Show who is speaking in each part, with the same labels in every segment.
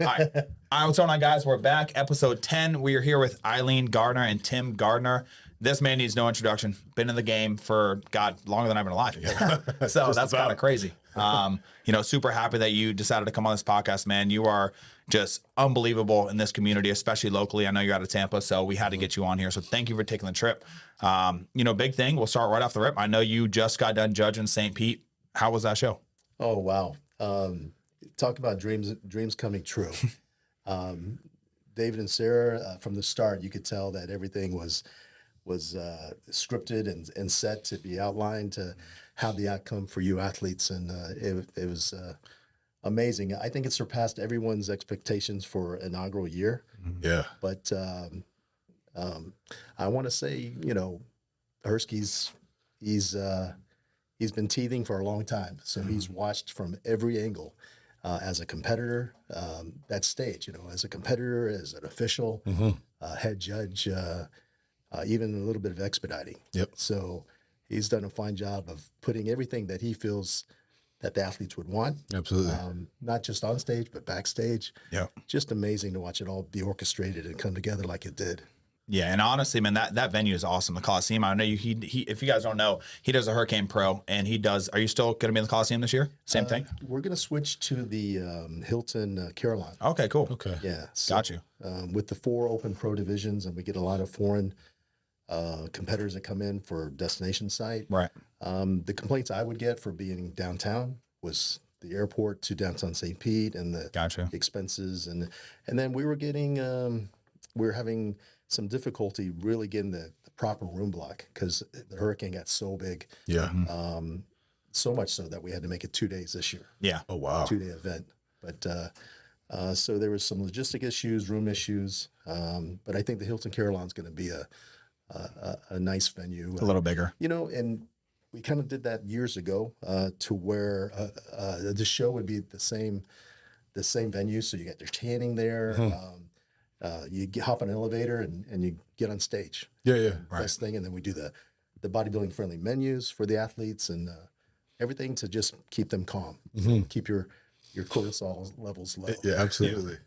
Speaker 1: All right. All right, what's going on, guys? We're back. Episode 10. We are here with Eileen Gardner and Tim Gardner. This man needs no introduction. Been in the game for, God, longer than I've been alive. So that's kind of crazy. Super happy that you decided to come on this podcast, man. You are just unbelievable in this community, especially locally. I know you're out of Tampa, so we had to get you on here. So thank you for taking the trip. Big thing. We'll start right off the rip. I know you just got done judging St. Pete. How was that show?
Speaker 2: Oh, wow. Talk about dreams coming true. David and Sarah, from the start, you could tell that everything was scripted and set to be outlined to have the outcome for you athletes, and it was amazing. I think it surpassed everyone's expectations for inaugural year.
Speaker 3: Yeah.
Speaker 2: But I want to say, Hurski's he's been teething for a long time, so he's watched from every angle. As a competitor, that stage, as a competitor, as an official, head judge, even a little bit of expediting.
Speaker 3: Yep.
Speaker 2: So he's done a fine job of putting everything that he feels that the athletes would want.
Speaker 3: Absolutely.
Speaker 2: Not just on stage, but backstage.
Speaker 1: Yeah.
Speaker 2: Just amazing to watch it all be orchestrated and come together like it did.
Speaker 1: Yeah, and honestly, man, that venue is awesome. The Coliseum. I know he if you guys don't know, he does a Hurricane Pro, and he does. Are you still going to be in the Coliseum this year? Same thing.
Speaker 2: We're going to switch to the Hilton Carolina.
Speaker 1: Okay, cool.
Speaker 3: Okay.
Speaker 2: Yeah, so,
Speaker 1: Got you.
Speaker 2: With the 4 open pro divisions, and we get a lot of foreign competitors that come in for destination site.
Speaker 1: Right.
Speaker 2: The complaints I would get for being downtown was the airport to downtown St. Pete and the
Speaker 1: Gotcha.
Speaker 2: expenses, and then we were having some difficulty really getting the proper room block because the hurricane got so big.
Speaker 3: Yeah.
Speaker 2: So much so that we had to make it 2 days this year.
Speaker 1: Yeah.
Speaker 3: Oh, wow.
Speaker 2: 2-day event. But so there was some logistic issues, room issues. But I think the Hilton Carolina is going to be a nice venue.
Speaker 1: A little bigger.
Speaker 2: And we kind of did that years ago to where the show would be the same venue. So you got your tanning there. You hop on an elevator and you get on stage.
Speaker 3: Yeah.
Speaker 2: Best thing. And then we do the bodybuilding friendly menus for the athletes and everything to just keep them calm, keep your cortisol levels low.
Speaker 3: Yeah, absolutely.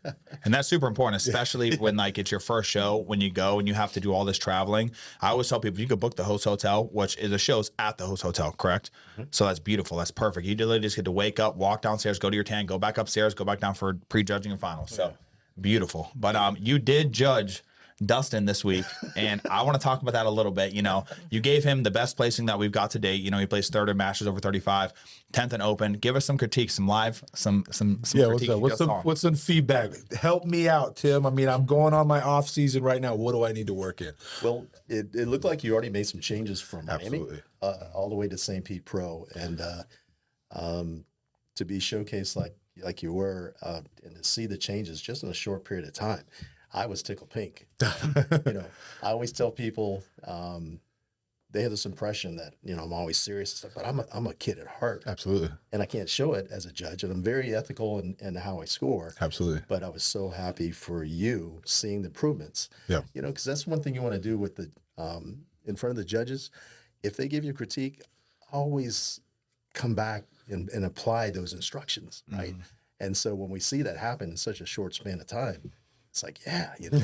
Speaker 1: And that's super important, especially when it's your first show, when you go and you have to do all this traveling. I always tell people you could book the host hotel, which is the show's at the host hotel, correct? So that's beautiful. That's perfect. You literally just get to wake up, walk downstairs, go to your tent, go back upstairs, go back down for pre-judging and finals. So beautiful. But you did judge Dustin this week, and I want to talk about that a little bit. You gave him the best placing that we've got to date. He plays third in Masters over 35, 10th in Open. Give us some critiques, some live, some
Speaker 3: Yeah,
Speaker 1: critiques.
Speaker 3: what's some feedback? Help me out, Tim. I mean, I'm going on my off season right now. What do I need to work in?
Speaker 2: Well, it looked like you already made some changes from Miami
Speaker 3: Absolutely.
Speaker 2: all the way to St. Pete Pro, and to be showcased like you were, and to see the changes just in a short period of time, I was tickled pink. I always tell people they have this impression that I'm always serious and stuff, but I'm a kid at heart.
Speaker 3: Absolutely.
Speaker 2: And I can't show it as a judge, and I'm very ethical in how I score.
Speaker 3: Absolutely.
Speaker 2: But I was so happy for you seeing the improvements.
Speaker 3: Yeah.
Speaker 2: Because that's one thing you want to do with the in front of the judges. If they give you critique, always come back and apply those instructions, right? And so when we see that happen in such a short span of time, it's like,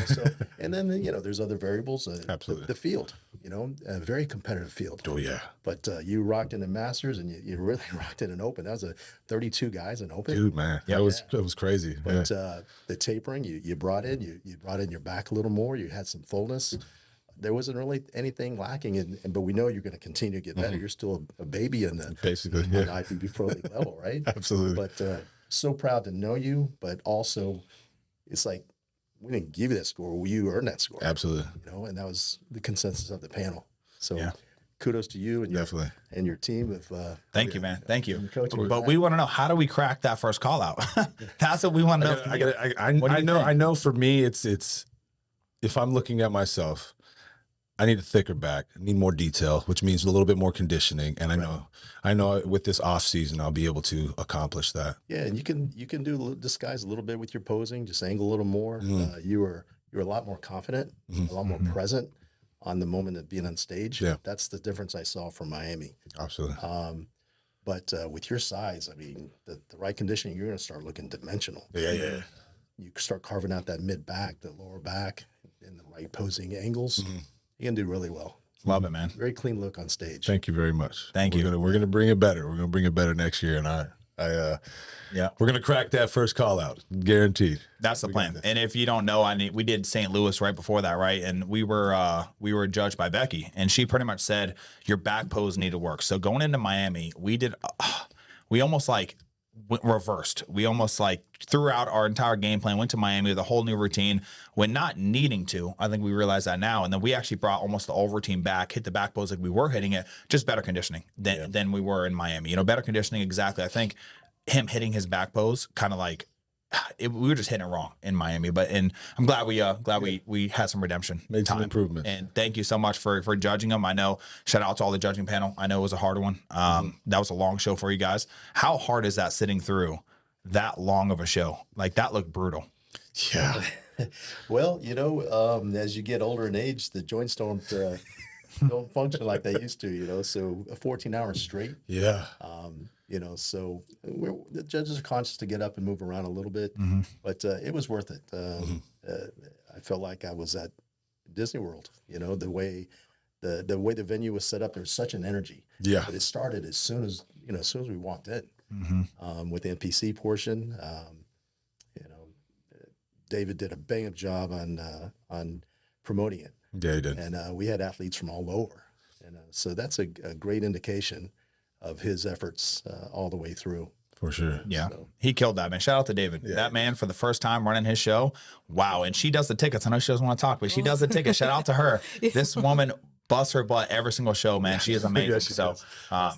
Speaker 2: so, and then, there's other variables.
Speaker 3: Absolutely.
Speaker 2: The field, a very competitive field.
Speaker 3: Oh, yeah.
Speaker 2: But you rocked in the Masters, and you really rocked in an Open. That was a 32 guys in Open.
Speaker 3: Dude, man, that was crazy.
Speaker 2: But the tapering, you brought in, you brought in your back a little more. You had some fullness. There wasn't really anything lacking, but we know you're going to continue to get better. You're still a baby in the
Speaker 3: Basically,
Speaker 2: on the IFBB Pro League level, right?
Speaker 3: Absolutely.
Speaker 2: But so proud to know you, but also it's like, we didn't give you that score. You earned that score.
Speaker 3: Absolutely.
Speaker 2: And that was the consensus of the panel. So kudos to you and
Speaker 3: Definitely.
Speaker 2: And your team.
Speaker 1: Thank you, man. Thank you.
Speaker 2: Coaching
Speaker 1: But we want to know, how do we crack that first call out? That's what we want to know.
Speaker 3: I know for me, it's if I'm looking at myself, I need a thicker back. I need more detail, which means a little bit more conditioning. And I know with this off season, I'll be able to accomplish that.
Speaker 2: Yeah, and you can disguise a little bit with your posing, just angle a little more. You're a lot more confident, a lot more present on the moment of being on stage.
Speaker 3: Yeah,
Speaker 2: that's the difference I saw from Miami.
Speaker 3: Absolutely.
Speaker 2: But with your size, I mean, the right conditioning, you're going to start looking dimensional.
Speaker 3: Yeah.
Speaker 2: you start carving out that mid back, the lower back, and the right posing angles, you can do really well.
Speaker 1: Love it, man.
Speaker 2: Very clean look on stage.
Speaker 3: Thank you very much.
Speaker 1: Thank you.
Speaker 3: We're gonna bring it better. We're gonna bring it better next year, and
Speaker 1: Yeah.
Speaker 3: we're gonna crack that first call out, guaranteed.
Speaker 1: That's the plan. And if you don't know, we did St. Louis right before that, right? And we were judged by Becky, and she pretty much said your back pose need to work. So going into Miami, we almost like reversed. We almost like threw out our entire game plan, went to Miami with a whole new routine when not needing to. I think we realize that now. And then we actually brought almost the old routine back, hit the back pose like we were hitting it, just better conditioning than we were in Miami. Better conditioning. Exactly. I think him hitting his back pose kind of like we were just hitting it wrong in Miami, and I'm glad we had some redemption,
Speaker 3: Made some improvements.
Speaker 1: And thank you so much for judging them. I know, shout out to all the judging panel. I know it was a hard one. That was a long show for you guys. How hard is that sitting through that long of a show? Like that looked brutal.
Speaker 3: Yeah.
Speaker 2: Well, as you get older in age, the joints don't function like they used to. So 14 hours straight.
Speaker 3: Yeah.
Speaker 2: So the judges are conscious to get up and move around a little bit, but it was worth it. I felt like I was at Disney World. The way the venue was set up, there was such an energy.
Speaker 3: Yeah.
Speaker 2: But it started as soon as we walked in, with the NPC portion. David did a bang up job on promoting it.
Speaker 3: Yeah, he did.
Speaker 2: And we had athletes from all over, and so that's a great indication of his efforts all the way through.
Speaker 3: For sure.
Speaker 1: Yeah. He killed that, man. Shout out to David.
Speaker 3: Yeah.
Speaker 1: That man for the first time running his show. Wow. And she does the tickets. I know she doesn't want to talk, but she does the tickets. Shout out to her. This woman busts her butt every single show, man. She is amazing.
Speaker 3: Yeah, she does.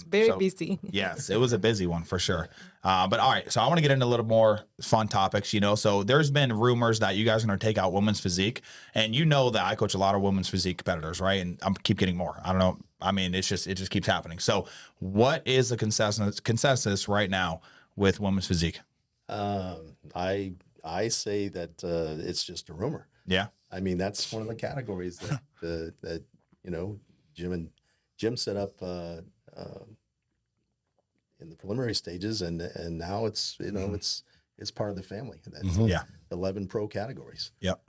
Speaker 4: Very busy.
Speaker 1: Yes, it was a busy one for sure. But all right, so I want to get into a little more fun topics, So there's been rumors that you guys are going to take out women's physique, and that I coach a lot of women's physique competitors, right? And I'm keep getting more. I don't know. I mean, it just keeps happening. So what is the consensus right now with women's physique?
Speaker 2: I say that it's just a rumor.
Speaker 1: Yeah.
Speaker 2: I mean, that's one of the categories that Jim set up in the preliminary stages, and now it's it's part of the family. That's 11 pro categories.
Speaker 1: Yep.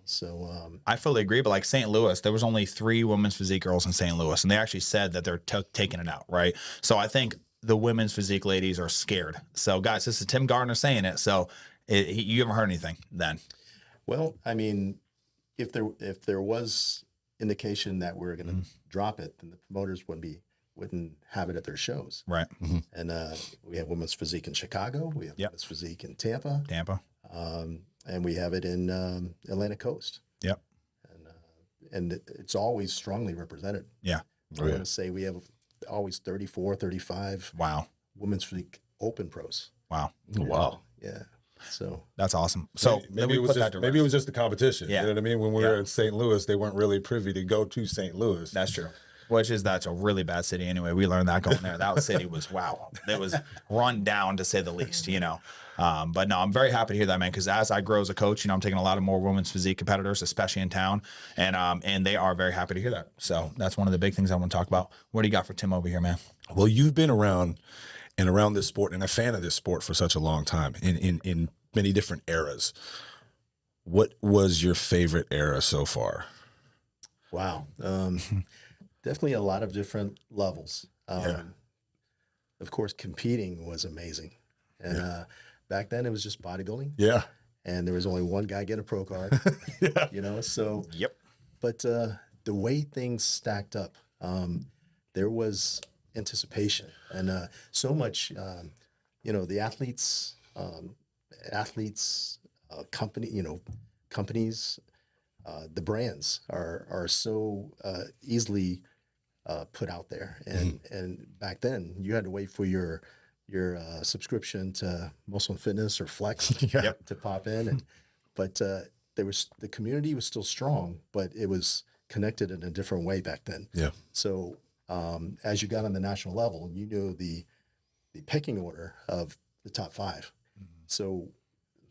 Speaker 2: So
Speaker 1: I fully agree, but like St. Louis, there was only 3 women's physique girls in St. Louis, and they actually said that they're taking it out, right? So I think the women's physique ladies are scared. So guys, this is Tim Gardner saying it. So you haven't heard anything then?
Speaker 2: Well, I mean, if there was indication that we're going to drop it, then the promoters wouldn't have it at their shows.
Speaker 1: Right. Mm-hmm.
Speaker 2: And we have women's physique in Chicago. We have women's physique in Tampa. And we have it in Atlantic Coast.
Speaker 1: Yep.
Speaker 2: And it's always strongly represented.
Speaker 1: Yeah.
Speaker 2: I want to say we have always 34, 35 women's physique open pros.
Speaker 1: Wow.
Speaker 3: Wow.
Speaker 2: Yeah. So
Speaker 1: that's awesome. So
Speaker 3: maybe it was just the competition.
Speaker 1: Yeah.
Speaker 3: You know what I mean? When we were in St. Louis, they weren't really privy to go to St. Louis.
Speaker 1: That's true. That's a really bad city anyway. We learned that going there. That city was it was run down to say the least, But no, I'm very happy to hear that, man, because as I grow as a coach, I'm taking a lot of more women's physique competitors, especially in town, and they are very happy to hear that. So that's one of the big things I want to talk about. What do you got for Tim over here, man?
Speaker 3: Well, you've been around this sport and a fan of this sport for such a long time in many different eras. What was your favorite era so far?
Speaker 2: Wow. Definitely a lot of different levels. Of course, competing was amazing. And back then it was just bodybuilding.
Speaker 3: Yeah.
Speaker 2: And there was only one guy getting a pro card. So.
Speaker 1: Yep.
Speaker 2: But the way things stacked up, there was anticipation and so much, the athletes, companies, the brands are so easily put out there, and back then you had to wait for your subscription to Muscle and Fitness or Flex to pop in, but the community was still strong, but it was connected in a different way back then.
Speaker 3: Yeah.
Speaker 2: So as you got on the national level, you knew the pecking order of the top 5. So,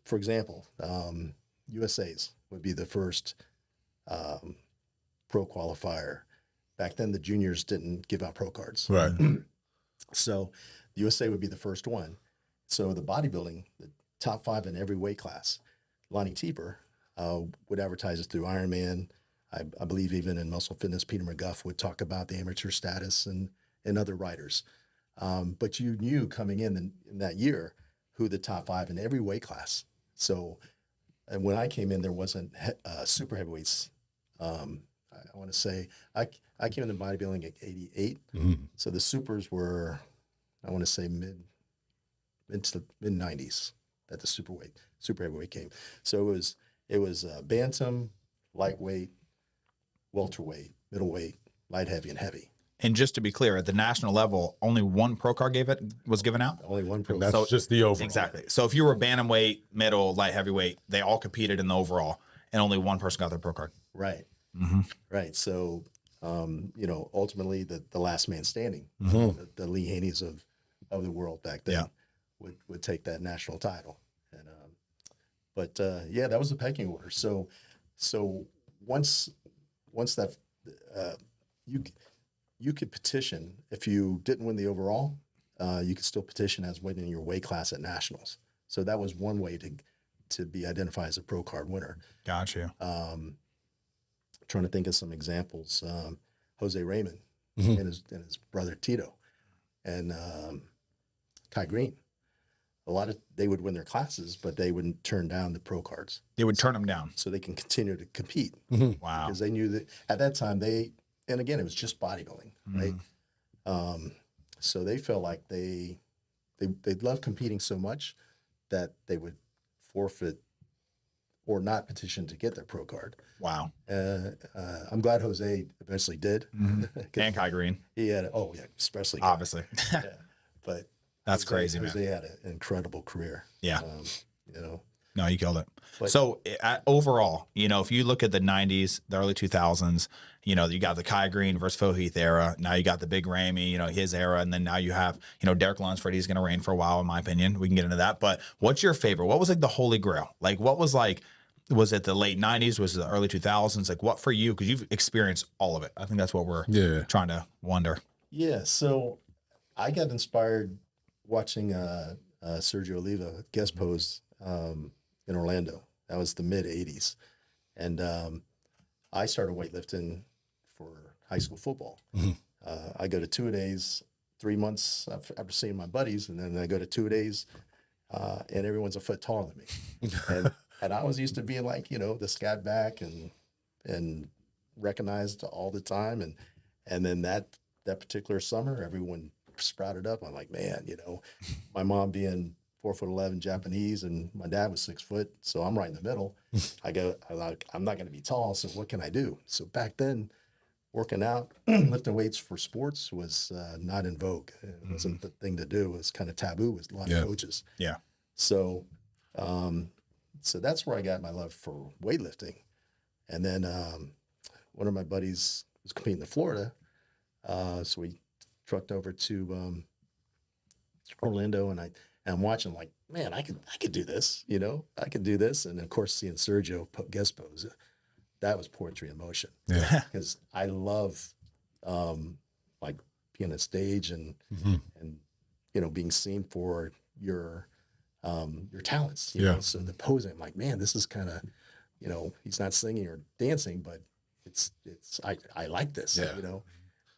Speaker 2: for example, USA's would be the first pro qualifier. Back then, the juniors didn't give out pro cards.
Speaker 3: Right.
Speaker 2: So the USA would be the first one. So the bodybuilding, the top 5 in every weight class. Lonnie Tieper would advertise it through Ironman. I believe even in Muscle Fitness, Peter McGuff would talk about the amateur status and other riders. But you knew coming in that year who the top 5 in every weight class. So, and when I came in, there wasn't super heavyweights. I want to say I came into bodybuilding at 88. So the supers were, I want to say mid to mid 90s that the super heavyweight came. So it was bantam, lightweight, welterweight, middleweight, light heavy, and heavy.
Speaker 1: And just to be clear, at the national level, only one pro card was given out.
Speaker 2: Only one pro.
Speaker 3: And that's just the overall.
Speaker 1: Exactly. So if you were bantamweight, middle, light heavyweight, they all competed in the overall, and only one person got their pro card.
Speaker 2: Right.
Speaker 1: Mm-hmm.
Speaker 2: Right. So, ultimately the last man standing, the Lee Haneys of the world back then would take that national title. And, that was the pecking order. So once that, you could petition if you didn't win the overall, you could still petition as winning your weight class at nationals. So that was one way to be identified as a pro card winner.
Speaker 1: Gotcha.
Speaker 2: Trying to think of some examples. Jose Raymond and his brother Tito and Kai Green. They would win their classes, but they wouldn't turn down the pro cards.
Speaker 1: They would turn them down.
Speaker 2: So they can continue to compete.
Speaker 1: Wow.
Speaker 2: Because they knew that at that time and again, it was just bodybuilding, right? So they felt like they loved competing so much that they would forfeit or not petition to get their pro card.
Speaker 1: Wow.
Speaker 2: I'm glad Jose eventually did.
Speaker 1: And Kai Green.
Speaker 2: He had, especially Kai.
Speaker 1: Obviously.
Speaker 2: But
Speaker 1: that's crazy, man.
Speaker 2: Jose had an incredible career.
Speaker 1: Yeah.
Speaker 2: No,
Speaker 1: you killed it.
Speaker 2: But,
Speaker 1: so overall, if you look at the 90s, the early 2000s, you got the Kai Green versus Phil Heath era. Now you got the Big Ramy, his era. And then now you have, Derek Lunsford. He's going to reign for a while, in my opinion. We can get into that. But what's your favorite? What was like the holy grail? Like, what was like, was it the late 90s? Was it the early 2000s? Like, what for you? Because you've experienced all of it. I think that's what we're trying to wonder.
Speaker 2: Yeah. So I got inspired watching Sergio Oliva guest pose in Orlando. That was the mid 80s. And I started weightlifting for high school football. I go to 2-a-days 3 months after seeing my buddies, and then I go to 2-a-days and everyone's a foot taller than me. And I was used to being like, the scat back and recognized all the time. And then that particular summer, everyone sprouted up. I'm like, man, my mom being 4'11" Japanese, and my dad was 6 foot, so I'm right in the middle. I'm not going to be tall, so what can I do? So back then, working out, lifting weights for sports was not in vogue. It wasn't the thing to do. It was kind of taboo with a lot of coaches.
Speaker 1: Yeah.
Speaker 2: So, so that's where I got my love for weightlifting. And then one of my buddies was competing in Florida, so we trucked over to Orlando, and I'm watching like, man, I could do this, I could do this. And of course, seeing Sergio guest pose, that was poetry in motion.
Speaker 3: Yeah.
Speaker 2: Because I love like being on stage and being seen for your talents. You know? So the posing, I'm like, man, this is kind of, he's not singing or dancing, but I like this.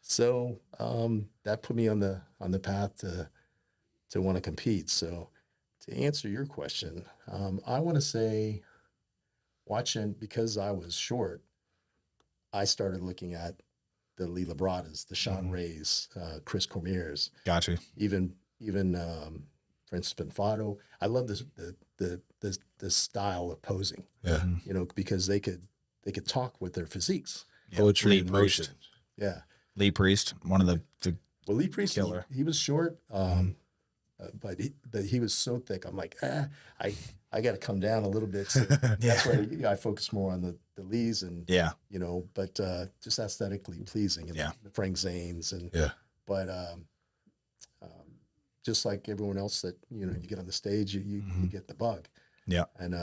Speaker 2: So that put me on the path to want to compete. So to answer your question, I want to say watching, because I was short, I started looking at the Lee Labradas, the Sean Rays, Chris Cormier's.
Speaker 1: Gotcha.
Speaker 2: Even Francis Benfato. I love the style of posing.
Speaker 3: Yeah.
Speaker 2: Because they could talk with their physiques.
Speaker 3: Poetry
Speaker 1: Lee
Speaker 3: in motion.
Speaker 1: Priest.
Speaker 2: Yeah.
Speaker 1: Lee Priest, one of the
Speaker 2: Well, Lee Priest,
Speaker 1: killer.
Speaker 2: he was short, but he was so thick. I'm like, I got to come down a little bit. So that's why I focus more on the Lees and but just aesthetically pleasing. And the Frank Zanes but just like everyone else that you get on the stage, you get the bug.
Speaker 1: Yeah.
Speaker 2: And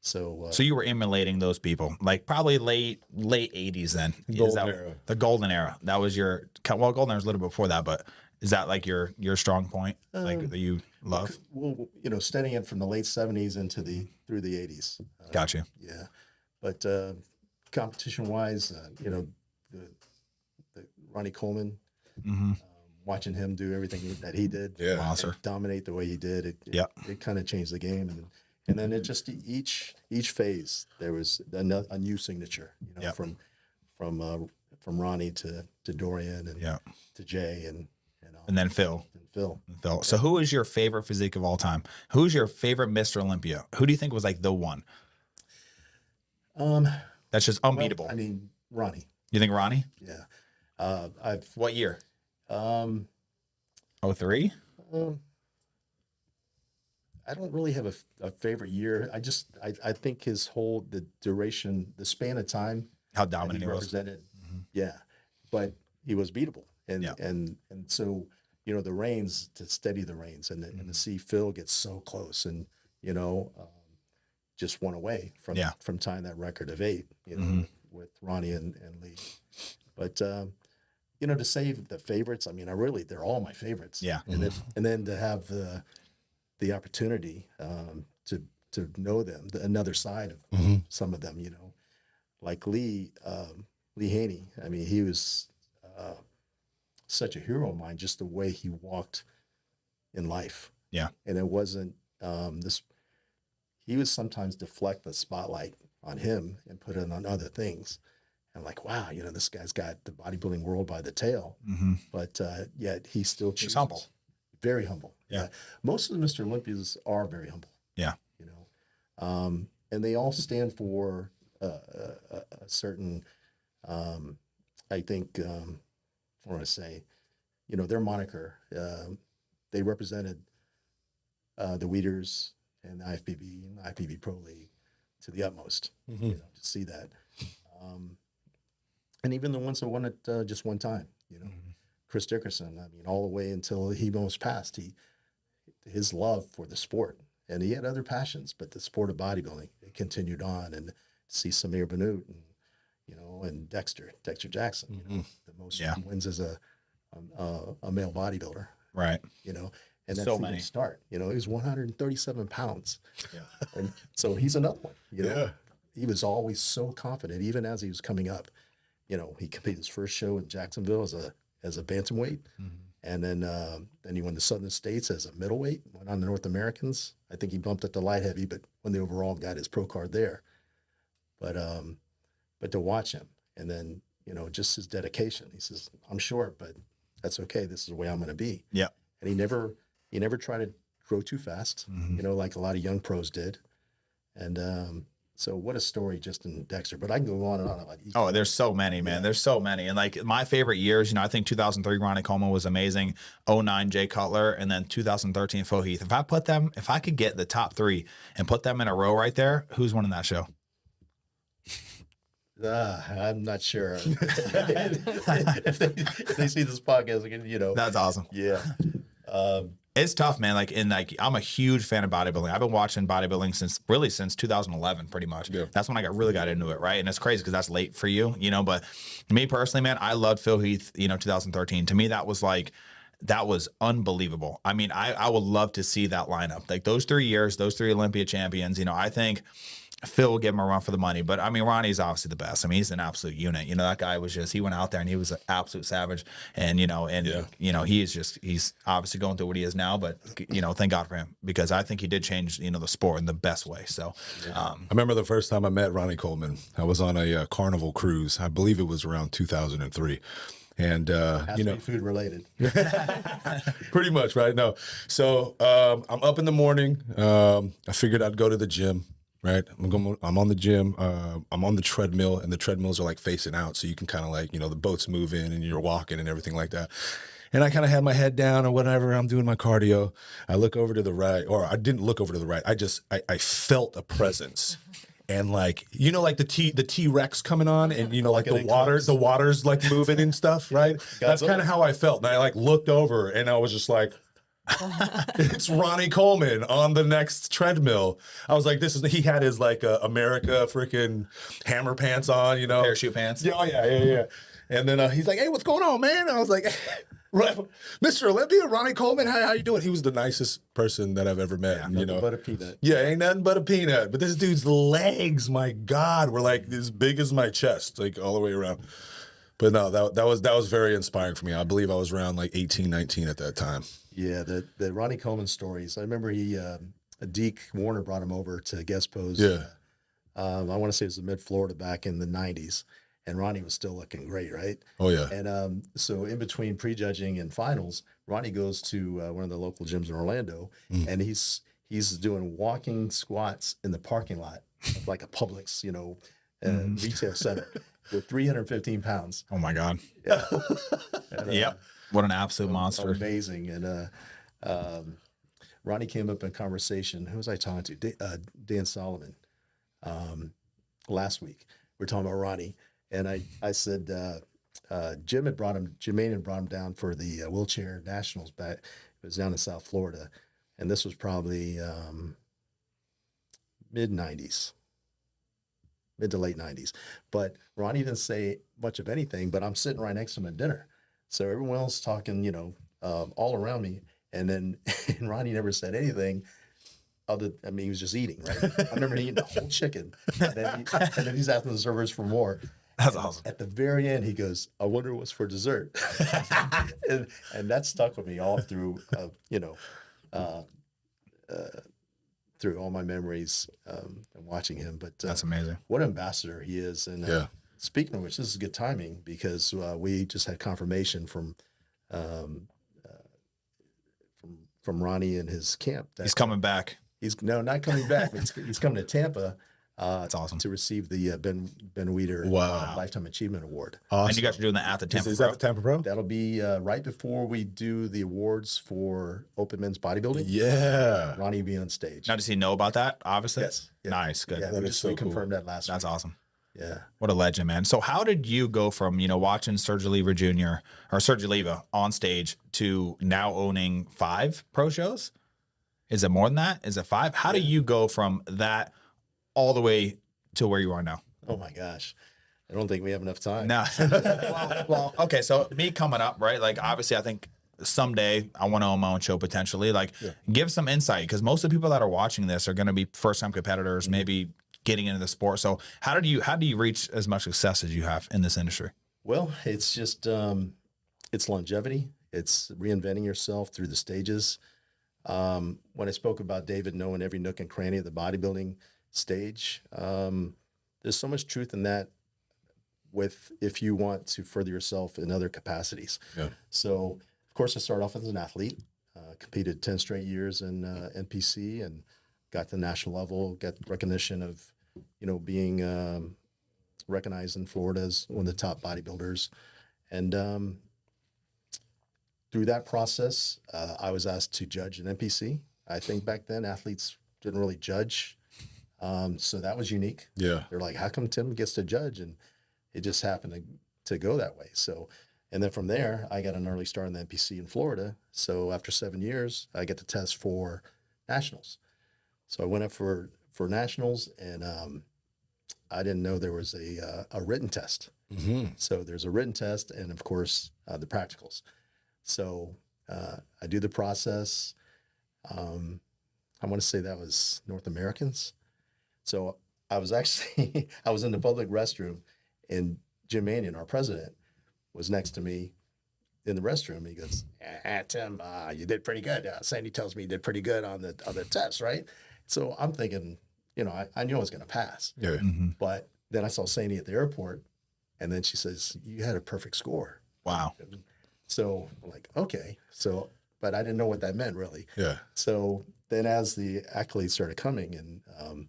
Speaker 2: so
Speaker 1: you were emulating those people, like probably late 80s then.
Speaker 3: Golden era.
Speaker 1: The golden era. That was your, well, golden era was a little bit before that, but Is that like your strong point, like that you love?
Speaker 2: Well, studying it from the late '70s through the '80s.
Speaker 1: Got you.
Speaker 2: Yeah, but competition wise, the, the Ronnie Coleman,
Speaker 1: Mm-hmm.
Speaker 2: watching him do everything that he did,
Speaker 3: Yeah.
Speaker 1: Monster.
Speaker 2: dominate the way he did,
Speaker 1: Yep.
Speaker 2: it kind of changed the game, and then it just each phase there was a new signature,
Speaker 1: Yep.
Speaker 2: from Ronnie to Dorian and
Speaker 1: Yeah.
Speaker 2: to Jay
Speaker 1: And then Phil.
Speaker 2: and Phil.
Speaker 1: Phil. So who is your favorite physique of all time? Who's your favorite Mr. Olympia? Who do you think was like the one? That's just unbeatable.
Speaker 2: Well, I mean, Ronnie.
Speaker 1: You think Ronnie?
Speaker 2: Yeah. I've
Speaker 1: What year?
Speaker 2: um,
Speaker 1: 03?
Speaker 2: I don't really have a favorite year. I think the duration, the span of time
Speaker 1: How
Speaker 2: that
Speaker 1: dominant
Speaker 2: he
Speaker 1: he was.
Speaker 2: represented. Yeah, but he was beatable, and
Speaker 1: Yeah.
Speaker 2: and so the reins, to steady the reins, and to see Phil get so close, and just one away from tying that record of 8, with Ronnie and Lee. But to save the favorites, I mean, they're all my favorites.
Speaker 1: Yeah.
Speaker 2: And then to have the opportunity to know them, another side of some of them, like Lee Haney. I mean, he was such a hero of mine, just the way he walked in life.
Speaker 1: Yeah.
Speaker 2: And it wasn't he would sometimes deflect the spotlight on him and put it on other things. And like, wow, this guy's got the bodybuilding world by the tail.
Speaker 1: Mm-hmm.
Speaker 2: But yet he still
Speaker 1: He's humble.
Speaker 2: Very humble.
Speaker 1: Yeah.
Speaker 2: Most of the Mr. Olympias are very humble.
Speaker 1: Yeah.
Speaker 2: And they all stand for a certain, I think, I want to say, their moniker. They represented the Weeders and the IFBB and the IFBB Pro League to the utmost. To see that, and even the ones that won it just one time. Chris Dickerson. I mean, all the way until he almost passed. His love for the sport, and he had other passions, but the sport of bodybuilding, it continued on. And see Samir Bannout and Dexter Jackson, the most wins as a male bodybuilder,
Speaker 1: Right.
Speaker 2: and that's
Speaker 1: So
Speaker 2: even
Speaker 1: many.
Speaker 2: start. He was 137 pounds,
Speaker 1: Yeah.
Speaker 2: and so he's another one.
Speaker 3: Yeah.
Speaker 2: He was always so confident, even as he was coming up. He competed his first show in Jacksonville as a bantamweight, and then he won the Southern States as a middleweight. Went on the North Americans. I think he bumped up to light heavy, but won the overall, got his pro card there. But to watch him, and then just his dedication. He says, "I'm short, but that's okay. This is the way I'm going to be."
Speaker 1: Yeah.
Speaker 2: And he never tried to grow too fast. Like a lot of young pros did. And so what a story just in Dexter. But I can go on and on about each.
Speaker 1: Oh, there's so many, man. There's so many. And like my favorite years, I think 2003 Ronnie Coleman was amazing. 09 Jay Cutler, and then 2013 Phil Heath. If I could get the top 3 and put them in a row right there, who's winning that show?
Speaker 2: I'm not sure. if they see this podcast again,
Speaker 1: That's awesome.
Speaker 2: Yeah.
Speaker 1: It's tough, man. I'm a huge fan of bodybuilding. I've been watching bodybuilding since 2011, pretty much.
Speaker 3: Yeah.
Speaker 1: That's when I really got into it, right? And it's crazy because that's late for you, But me personally, man, I loved Phil Heath, 2013. To me, that was unbelievable. I mean, I would love to see that lineup. Like those 3 years, those 3 Olympia champions, I think Phil will give him a run for the money, but I mean, Ronnie's obviously the best. I mean, he's an absolute unit. That guy he went out there and he was an absolute savage. And, he's obviously going through what he is now, but, thank God for him because I think he did change, the sport in the best way. So,
Speaker 3: I remember the first time I met Ronnie Coleman. I was on a Carnival cruise. I believe it was around 2003. And,
Speaker 2: Has to be food related.
Speaker 3: pretty much, right? No. So I'm up in the morning. I figured I'd go to the gym. Right. I'm on the gym. I'm on the treadmill, and the treadmills are like facing out. So you can kind of the boat's moving and you're walking and everything like that. And I kind of had my head down or whatever. I'm doing my cardio. I look over to the right, or I didn't look over to the right. I felt a presence. And the T-Rex coming on, and the water's like moving and stuff, right? That's kind of how I felt. And I looked over and I was just like, it's Ronnie Coleman on the next treadmill. I was like, he had his America freaking hammer pants on,
Speaker 1: parachute pants.
Speaker 3: Yeah. And then he's like, "Hey, what's going on, man?" I was like, Right. Mr. Olympia, Ronnie Coleman, how you doing? He was the nicest person that I've ever met.
Speaker 1: Yeah,
Speaker 3: and, you know,
Speaker 2: But a peanut.
Speaker 3: yeah, ain't nothing but a peanut. But this dude's legs, my God, were like as big as my chest, like all the way around. But no, that was very inspiring for me. I believe I was around like 18, 19 at that time.
Speaker 2: Yeah, the Ronnie Coleman stories. I remember Deke Warner brought him over to guest pose.
Speaker 3: Yeah.
Speaker 2: I want to say it was the mid Florida back in the '90s, and Ronnie was still looking great, right?
Speaker 3: Oh yeah.
Speaker 2: And so in between prejudging and finals, Ronnie goes to one of the local gyms in Orlando, and he's doing walking squats in the parking lot of like a Publix, retail center with 315 pounds.
Speaker 1: Oh my God.
Speaker 2: Yeah.
Speaker 1: Yep. What an absolute monster.
Speaker 2: Amazing. And Ronnie came up in conversation. Who was I talking to? Dan Solomon. Last week we were talking about Ronnie, and I said Jermaine had brought him down for the wheelchair nationals back. It was down in South Florida, and this was probably mid '90s. Mid to late '90s, but Ronnie didn't say much of anything. But I'm sitting right next to him at dinner, so everyone else talking, all around me, and then and Ronnie never said anything. He was just eating, right? I remember eating the whole chicken, and then he's asking the servers for more.
Speaker 1: That's awesome.
Speaker 2: At the very end, he goes, "I wonder what's for dessert," and that stuck with me all through, through all my memories and watching him. But
Speaker 1: That's amazing.
Speaker 2: what an ambassador he is. And
Speaker 3: Yeah.
Speaker 2: speaking of which, this is good timing because we just had confirmation from Ronnie and his camp that
Speaker 1: He's coming back.
Speaker 2: he's not coming back. He's coming to Tampa.
Speaker 1: That's awesome.
Speaker 2: To receive the Ben Weeder
Speaker 3: Wow.
Speaker 2: Lifetime Achievement Award.
Speaker 3: Awesome.
Speaker 1: And you guys are doing that at the Tampa
Speaker 3: is
Speaker 1: Pro.
Speaker 3: that the Tampa Pro?
Speaker 2: That'll be right before we do the awards for Open Men's Bodybuilding.
Speaker 3: Yeah.
Speaker 2: Ronnie will be on stage.
Speaker 1: Now, does he know about that? Obviously.
Speaker 2: Yes. Yeah.
Speaker 1: Nice. Good.
Speaker 2: Yeah,
Speaker 3: That
Speaker 2: we
Speaker 3: is
Speaker 2: just
Speaker 3: so cool.
Speaker 2: confirmed that last
Speaker 1: That's
Speaker 2: week.
Speaker 1: awesome.
Speaker 2: Yeah.
Speaker 1: What a legend, man. So how did you go from, watching Sergio Oliva Jr. or Sergio Oliva on stage to now owning 5 pro shows? Is it more than that? Is it 5? How do you go from that all the way to where you are now?
Speaker 2: Oh my gosh. I don't think we have enough time.
Speaker 1: No. well, okay. So me coming up, right? Like, obviously, I think someday I want to own my own show potentially. Like, give some insight, because most of the people that are watching this are going to be first-time competitors, maybe getting into the sport. So how do you reach as much success as you have in this industry?
Speaker 2: Well, it's just it's longevity. It's reinventing yourself through the stages. When I spoke about David knowing every nook and cranny of the bodybuilding stage, there's so much truth in that if you want to further yourself in other capacities.
Speaker 3: Yeah.
Speaker 2: So, of course, I started off as an athlete, competed 10 straight years in NPC and got to the national level, got recognition of, being recognized in Florida as one of the top bodybuilders. And through that process, I was asked to judge an NPC. I think back then athletes didn't really judge. So that was unique.
Speaker 3: Yeah.
Speaker 2: They're like, how come Tim gets to judge? And it just happened to go that way. So, and then from there, I got an early start in the NPC in Florida. So after 7 years, I get to test for nationals. So I went up for nationals, and I didn't know there was a written test.
Speaker 3: Mm-hmm.
Speaker 2: So there's a written test, and of course the practicals. So I do the process. I want to say that was North Americans. So I was actually I was in the public restroom, and Jim Mannion, our president, was next to me in the restroom. He goes, Tim, you did pretty good. Sandy tells me you did pretty good on the test, right? So I'm thinking, I knew I was going to pass.
Speaker 3: Yeah.
Speaker 1: Mm-hmm.
Speaker 2: But then I saw Sandy at the airport, and then she says, you had a perfect score.
Speaker 1: Wow.
Speaker 2: So I'm like, okay. So, but I didn't know what that meant really.
Speaker 3: Yeah.
Speaker 2: So then as the accolades started coming, and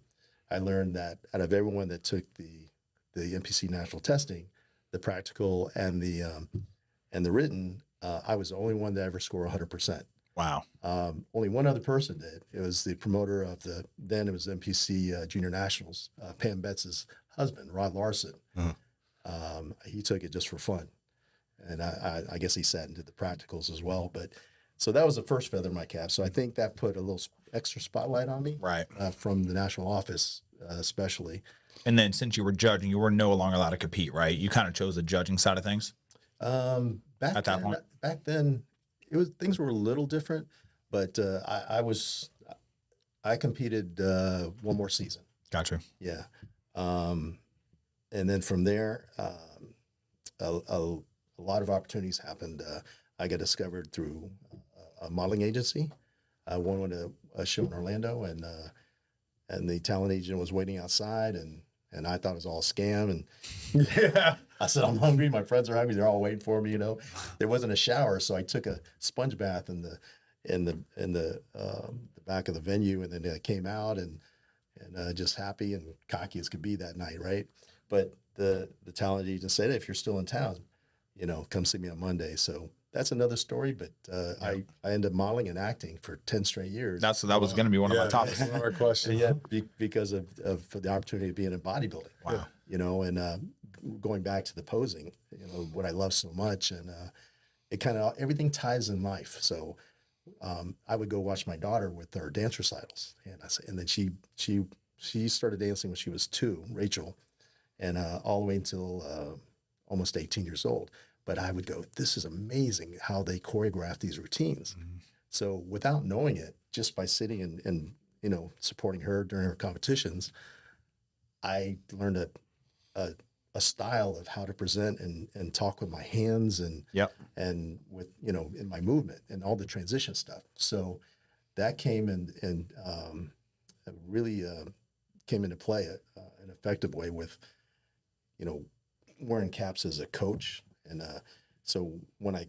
Speaker 2: I learned that out of everyone that took the NPC national testing, the practical and the written, I was the only one to ever score 100%.
Speaker 1: Wow.
Speaker 2: Only one other person did. It was the promoter of then it was NPC Junior Nationals, Pam Betts' husband, Rod Larson.
Speaker 3: Uh-huh.
Speaker 2: He took it just for fun. And I guess he sat and did the practicals as well. But so that was the first feather in my cap. So I think that put a little extra spotlight on me,
Speaker 1: Right.
Speaker 2: from the national office, especially.
Speaker 1: And then since you were judging, you were no longer allowed to compete, right? You kind of chose the judging side of things.
Speaker 2: Back
Speaker 1: At that
Speaker 2: then,
Speaker 1: point?
Speaker 2: back then, it was things were a little different, but I competed one more season.
Speaker 1: Gotcha.
Speaker 2: Yeah, and then from there, a lot of opportunities happened. I got discovered through a modeling agency. I won a show in Orlando, and the talent agent was waiting outside, and I thought it was all a scam. And
Speaker 3: Yeah.
Speaker 2: I said, I'm hungry. My friends are hungry. They're all waiting for me. You know, there wasn't a shower, so I took a sponge bath in the back of the venue, and then I came out and just happy and cocky as could be that night, right? But the talent agent said, if you're still in town, you know, come see me on Monday. So that's another story. But I ended up modeling and acting for 10 straight years.
Speaker 1: That was going to be one of my topics.
Speaker 3: That's one of our questions.
Speaker 2: Yeah, because of for the opportunity of being in bodybuilding.
Speaker 1: Wow.
Speaker 2: You know, and going back to the posing, you know, what I love so much, and it kind of everything ties in life. So I would go watch my daughter with her dance recitals, and then she started dancing when she was 2, Rachel, and all the way until almost 18 years old. But I would go, this is amazing how they choreograph these routines.
Speaker 1: Mm-hmm.
Speaker 2: So without knowing it, just by sitting and you know supporting her during her competitions, I learned a style of how to present and talk with my hands
Speaker 1: Yep.
Speaker 2: and with you know in my movement and all the transition stuff. So that came and really came into play an effective way with you know wearing caps as a coach. And so when I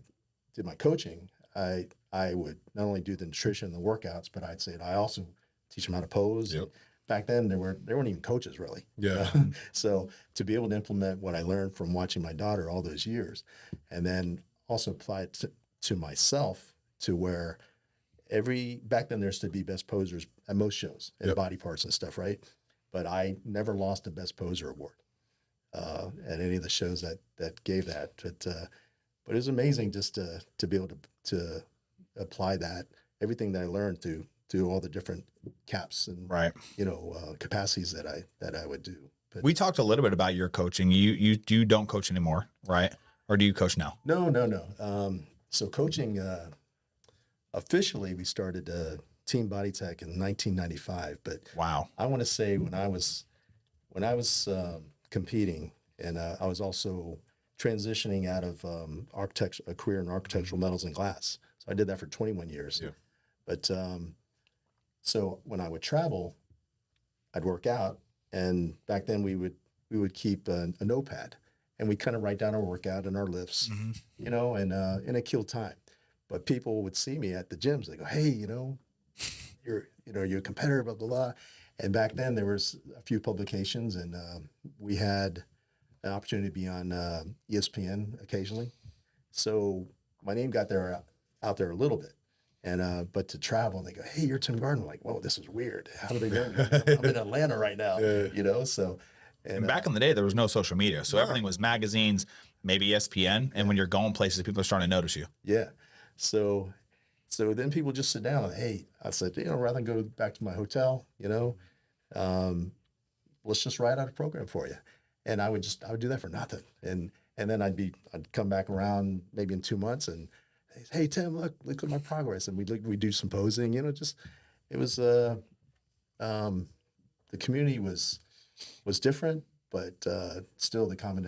Speaker 2: did my coaching, I would not only do the nutrition and the workouts, but I'd say I also teach them how to pose.
Speaker 3: Yep.
Speaker 2: Back then, there weren't even coaches really.
Speaker 3: Yeah.
Speaker 2: So to be able to implement what I learned from watching my daughter all those years, and then also apply it to myself, to where back then there used to be best posers at most shows and
Speaker 3: Yep.
Speaker 2: body parts and stuff, right? But I never lost a best poser award at any of the shows that gave that. But it was amazing just to be able to apply that everything that I learned to all the different caps and
Speaker 1: Right.
Speaker 2: you know capacities that I would do. But
Speaker 1: We talked a little bit about your coaching. You don't coach anymore, right? Or do you coach now?
Speaker 2: no. So coaching officially we started Team Body Tech in 1995, but
Speaker 1: Wow.
Speaker 2: I want to say when I was competing, and I was also transitioning out of a career in architectural metals and glass. So I did that for 21 years.
Speaker 3: Yeah.
Speaker 2: But so when I would travel, I'd work out, and back then we would keep a notepad, and we kind of write down our workout and our lifts, you know, and it killed time. But people would see me at the gyms. They go, "Hey, you know, you're a competitor, blah blah blah." And back then there was a few publications, and we had an opportunity to be on ESPN occasionally. So my name got out there a little bit. And but to travel, and they go, "Hey, you're Tim Gardner." I'm like, "Whoa, this is weird. How do they know me? I'm in Atlanta right now,
Speaker 3: Yeah.
Speaker 2: you know." So,
Speaker 1: And back in the day, there was no social media, so everything was magazines, maybe ESPN. And when you're going places, people are starting to notice you.
Speaker 2: yeah, so then people just sit down and, hey, I said, you know, rather than go back to my hotel, you know, let's just write out a program for you. And I would do that for nothing. And then I'd come back around maybe in 2 months and, hey, Tim, look at my progress. And we do some posing, you know, just, it was, the community was different, but still the common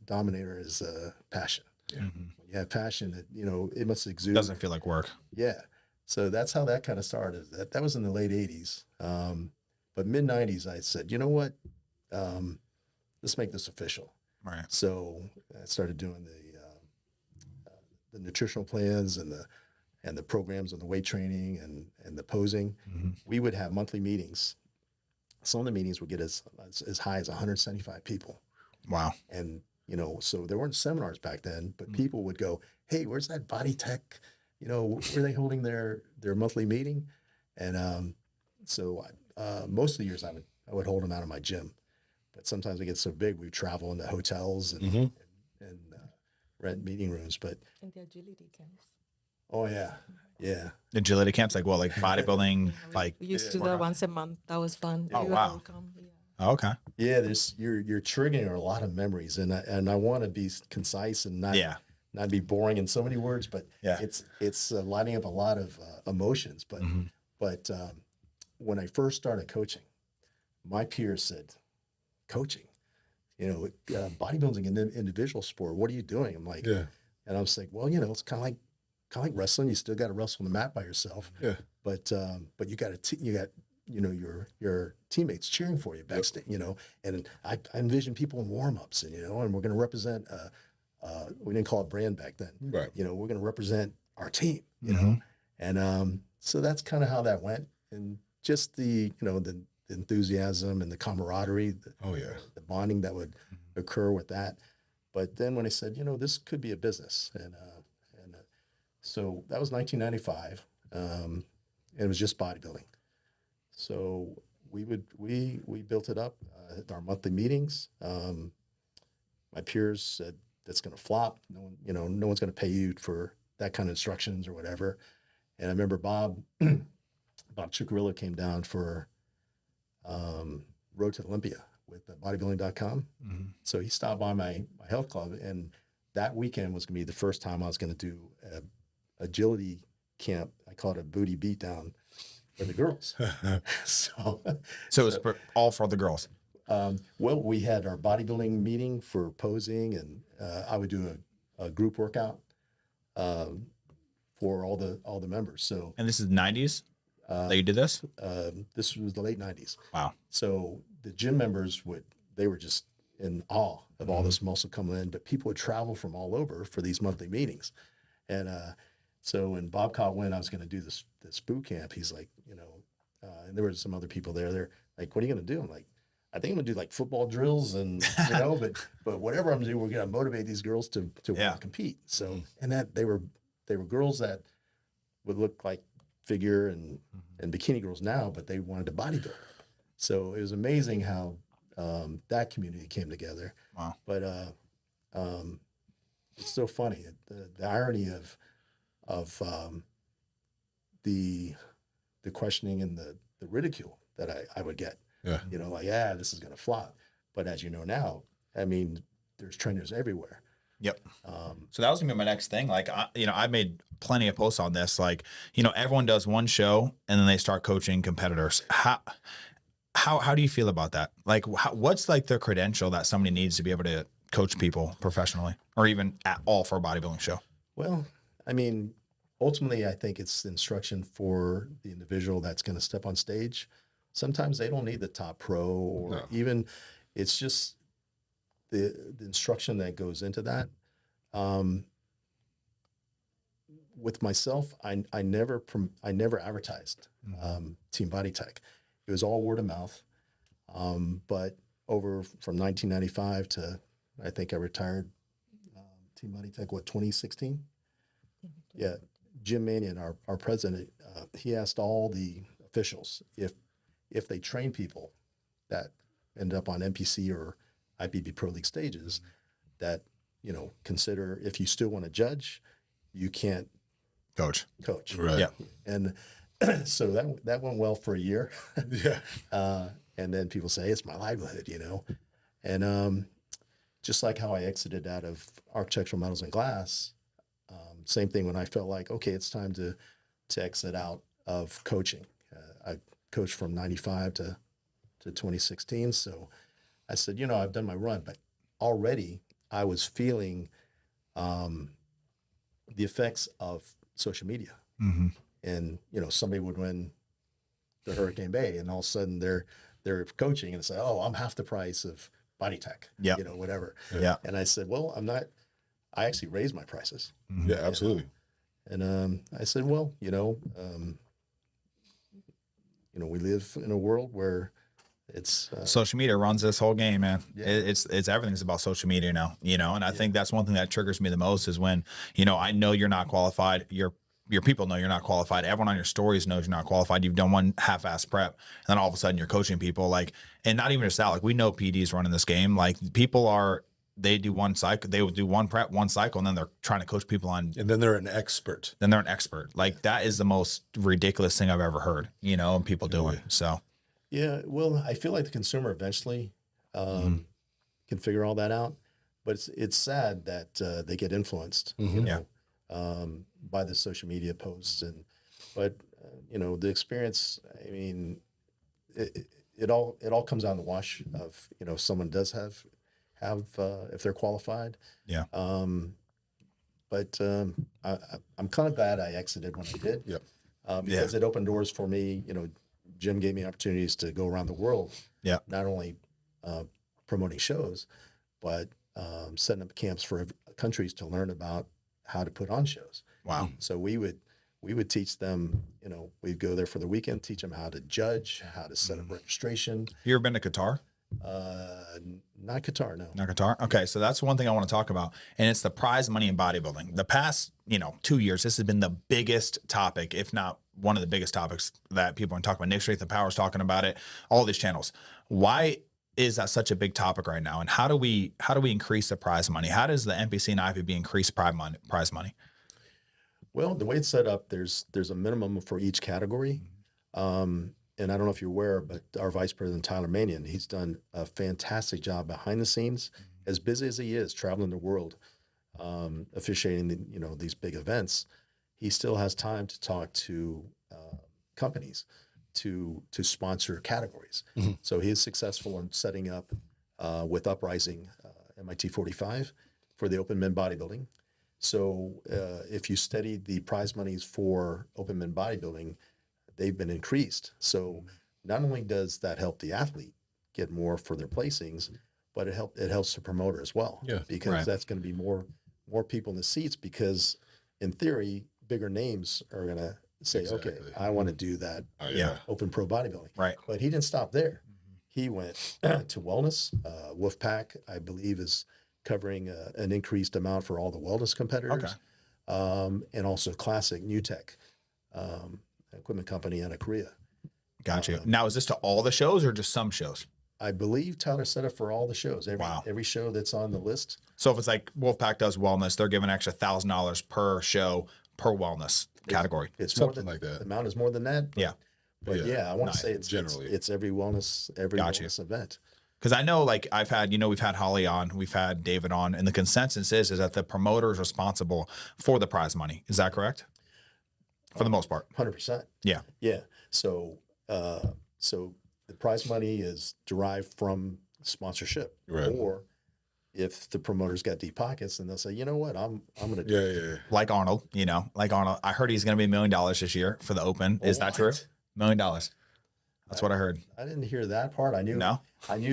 Speaker 2: denominator is passion.
Speaker 3: Yeah.
Speaker 1: Mhm.
Speaker 2: When you have passion, you know, it must exude.
Speaker 1: Doesn't feel like work.
Speaker 2: Yeah. So that's how that kind of started. That was in the late 80s. But mid 90s, I said, you know what? Let's make this official.
Speaker 1: Right.
Speaker 2: So I started doing the nutritional plans and the programs on the weight training and the posing.
Speaker 1: Mhm.
Speaker 2: We would have monthly meetings. Some of the meetings would get as high as 175 people.
Speaker 1: Wow.
Speaker 2: And, you know, so there weren't seminars back then, but people would go, "Hey, where's that Body Tech? You know, where are they holding their monthly meeting?" And so most of the years I would hold them out of my gym, but sometimes we get so big we travel into hotels and rent meeting rooms. But
Speaker 4: And the agility camps.
Speaker 2: oh yeah,
Speaker 1: Agility camps, like what, like bodybuilding, like.
Speaker 4: We used to do that once a month. That was fun.
Speaker 1: Oh,
Speaker 4: You were
Speaker 1: wow.
Speaker 4: welcome. Yeah.
Speaker 1: Oh, okay.
Speaker 2: yeah. You're triggering a lot of memories, and I want to be concise and
Speaker 1: Yeah.
Speaker 2: not be boring in so many words, but
Speaker 1: Yeah.
Speaker 2: it's lining up a lot of emotions. But when I first started coaching, my peers said, "Coaching, bodybuilding an individual sport. What are you doing?" I'm like,
Speaker 3: Yeah.
Speaker 2: and I was like, well, it's kind of like wrestling. You still got to wrestle on the mat by yourself.
Speaker 3: Yeah.
Speaker 2: But you got your teammates cheering for you backstage. And I envision people in warm-ups, and we're going to represent. We didn't call it brand back then.
Speaker 3: Right.
Speaker 2: We're going to represent our team.
Speaker 1: Mhm.
Speaker 2: And so that's kind of how that went, and just the enthusiasm and the camaraderie,
Speaker 3: Oh yeah.
Speaker 2: the bonding that would occur with that. But then when I said, this could be a business, and so that was 1995, and it was just bodybuilding. So we built it up, our monthly meetings. My peers said that's going to flop. No one, no one's going to pay you for that kind of instructions or whatever. And I remember Bob Chucarillo came down for Road to Olympia with bodybuilding.com. So he stopped by my health club, and that weekend was going to be the first time I was going to do agility camp. I call it a booty beatdown for the girls. so
Speaker 1: it was all for the girls.
Speaker 2: well, we had our bodybuilding meeting for posing, and I would do a group workout for all the members. So
Speaker 1: And this is 90s that you did this?
Speaker 2: this was the late 90s.
Speaker 1: Wow.
Speaker 2: So the gym members they were just in awe of all this muscle coming in, but people would travel from all over for these monthly meetings. And so when Bob caught wind I was going to do this boot camp, he's like, and there were some other people there. They're like, "What are you going to do?" I'm like, "I think I'm going to do like football drills and, but whatever I'm doing, we're going to motivate these girls to want to compete." So, and that they were girls that would look like figure and bikini girls now, but they wanted to bodybuild. So it was amazing how that community came together.
Speaker 1: Wow.
Speaker 2: But it's so funny, the irony of the questioning and the ridicule that I would get.
Speaker 3: Yeah.
Speaker 2: This is going to flop. But as you know now, I mean, there's trainers everywhere.
Speaker 1: Yep. So that was gonna be my next thing. Like, I made plenty of posts on this. Like, everyone does one show and then they start coaching competitors. How do you feel about that? Like, what's like the credential that somebody needs to be able to coach people professionally, or even at all for a bodybuilding show?
Speaker 2: Well, I mean, ultimately, I think it's the instruction for the individual that's going to step on stage. Sometimes they don't need the top pro, or even it's just the instruction that goes into that. With myself, I never advertised Team Body Tech. It was all word of mouth. But over from 1995 to I think I retired Team Body Tech, 2016? Yeah. Jim Manion, our president, he asked all the officials if they train people that end up on NPC or IPB Pro League stages, that, consider if you still want to judge, you can't
Speaker 1: Coach.
Speaker 3: Right.
Speaker 1: Yeah.
Speaker 2: And so that went well for a year.
Speaker 3: Yeah.
Speaker 2: And then people say, it's my livelihood, And just like how I exited out of architectural metals and glass, same thing when I felt like, okay, it's time to exit out of coaching. I coached from 95 to 2016. So I said, I've done my run, but already I was feeling the effects of social media.
Speaker 1: Mm-hmm.
Speaker 2: And, somebody would win the Hurricane Bay and all of a sudden they're coaching and say, oh, I'm half the price of Body Tech, whatever.
Speaker 1: Yeah.
Speaker 2: And I said, well, I actually raised my prices.
Speaker 1: Mm-hmm.
Speaker 3: Yeah, absolutely.
Speaker 2: And I said, well, we live in a world where it's
Speaker 1: Social media runs this whole game, man.
Speaker 2: Yeah.
Speaker 1: It's everything's about social media now, and I think that's one thing that triggers me the most is when, I know you're not qualified. Your people know you're not qualified. Everyone on your stories knows you're not qualified. You've done one half-ass prep, and then all of a sudden you're coaching people, and not even just that. Like, we know PDs running this game. Like, they do one cycle, they will do one prep, one cycle, and then they're trying to coach people on.
Speaker 3: And then they're an expert.
Speaker 1: Like, that is the most ridiculous thing I've ever heard, and people doing. So,
Speaker 2: yeah, well, I feel like the consumer eventually can figure all that out. but it's sad that they get influenced, by the social media posts but the experience. I mean, it all comes out in the wash of if someone does have if they're qualified.
Speaker 1: Yeah.
Speaker 2: But I'm kind of glad I exited when I did.
Speaker 3: Yep.
Speaker 2: Because it opened doors for me. Jim gave me opportunities to go around the world.
Speaker 1: Yeah.
Speaker 2: Not only promoting shows, but setting up camps for countries to learn about how to put on shows.
Speaker 1: Wow.
Speaker 2: So we would teach them. We'd go there for the weekend, teach them how to judge, how to set up registration.
Speaker 1: You ever been to Qatar?
Speaker 2: Not Qatar, no.
Speaker 1: Not Qatar. Okay, so that's one thing I want to talk about, and it's the prize money in bodybuilding. The past, 2 years, this has been the biggest topic, if not one of the biggest topics that people are talking about. Nick Strength and Power's talking about it. All these channels. Why is that such a big topic right now? And how do we increase the prize money? How does the NPC and IFBB increase prize money?
Speaker 2: Well, the way it's set up, there's a minimum for each category. And I don't know if you're aware, but our Vice President, Tyler Manion, he's done a fantastic job behind the scenes, as busy as he is, traveling the world, officiating these big events. He still has time to talk to companies to sponsor categories. So he is successful in setting up with Uprising MIT 45 for the open men bodybuilding. So if you study the prize monies for open men bodybuilding, they've been increased. So not only does that help the athlete get more for their placings, but it helps the promoter as well.
Speaker 3: Yeah,
Speaker 2: because that's going to be more people in the seats, because in theory, bigger names are going to say, okay, I want to do that open pro bodybuilding.
Speaker 1: Right.
Speaker 2: But he didn't stop there. He went to wellness. Wolfpack, I believe, is covering an increased amount for all the wellness competitors. And also Classic New Tech. Equipment company out of Korea.
Speaker 1: Gotcha. Now, is this to all the shows or just some shows?
Speaker 2: I believe Tyler set up for all the shows.
Speaker 1: Wow.
Speaker 2: Every show that's on the list.
Speaker 1: So if it's like Wolfpack does wellness, they're giving an extra $1,000 per show per wellness category.
Speaker 2: It's
Speaker 3: Something
Speaker 2: more than,
Speaker 3: like that.
Speaker 2: The amount is more than that. But I want to say it's
Speaker 3: generally.
Speaker 2: it's every wellness event.
Speaker 1: Because I know, like we've had Holly on, we've had David on, and the consensus is that the promoter is responsible for the prize money. Is that correct? For the most part.
Speaker 2: 100%.
Speaker 1: Yeah.
Speaker 2: Yeah. So the prize money is derived from sponsorship.
Speaker 3: Right.
Speaker 2: Or if the promoter's got deep pockets, then they'll say, you know what, I'm going to do
Speaker 3: Yeah.
Speaker 1: Like Arnold, I heard he's going to be $1 million this year for the Open. Is that true? $1 million. That's what I heard.
Speaker 2: I didn't hear that part. I knew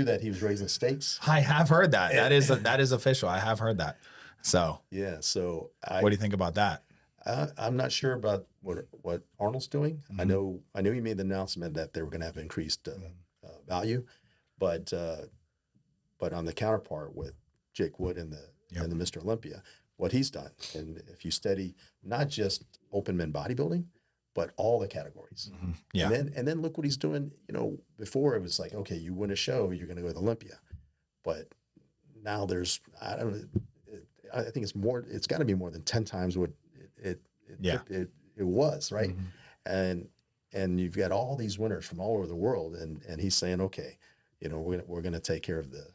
Speaker 2: that he was raising stakes.
Speaker 1: I have heard that. That is official. I have heard that. So
Speaker 2: yeah. So
Speaker 1: what do you think about that?
Speaker 2: I'm not sure about what Arnold's doing. I know he made the announcement that they were going to have increased value, but on the counterpart with Jake Wood and the Mr. Olympia, what he's done, and if you study not just open men bodybuilding, but all the categories, and then look what he's doing. Before it was like, okay, you win a show, you're going to go to Olympia, but now there's I think it's more. It's got to be more than 10 times what it was, right? And you've got all these winners from all over the world, and he's saying, okay, we're gonna take care of the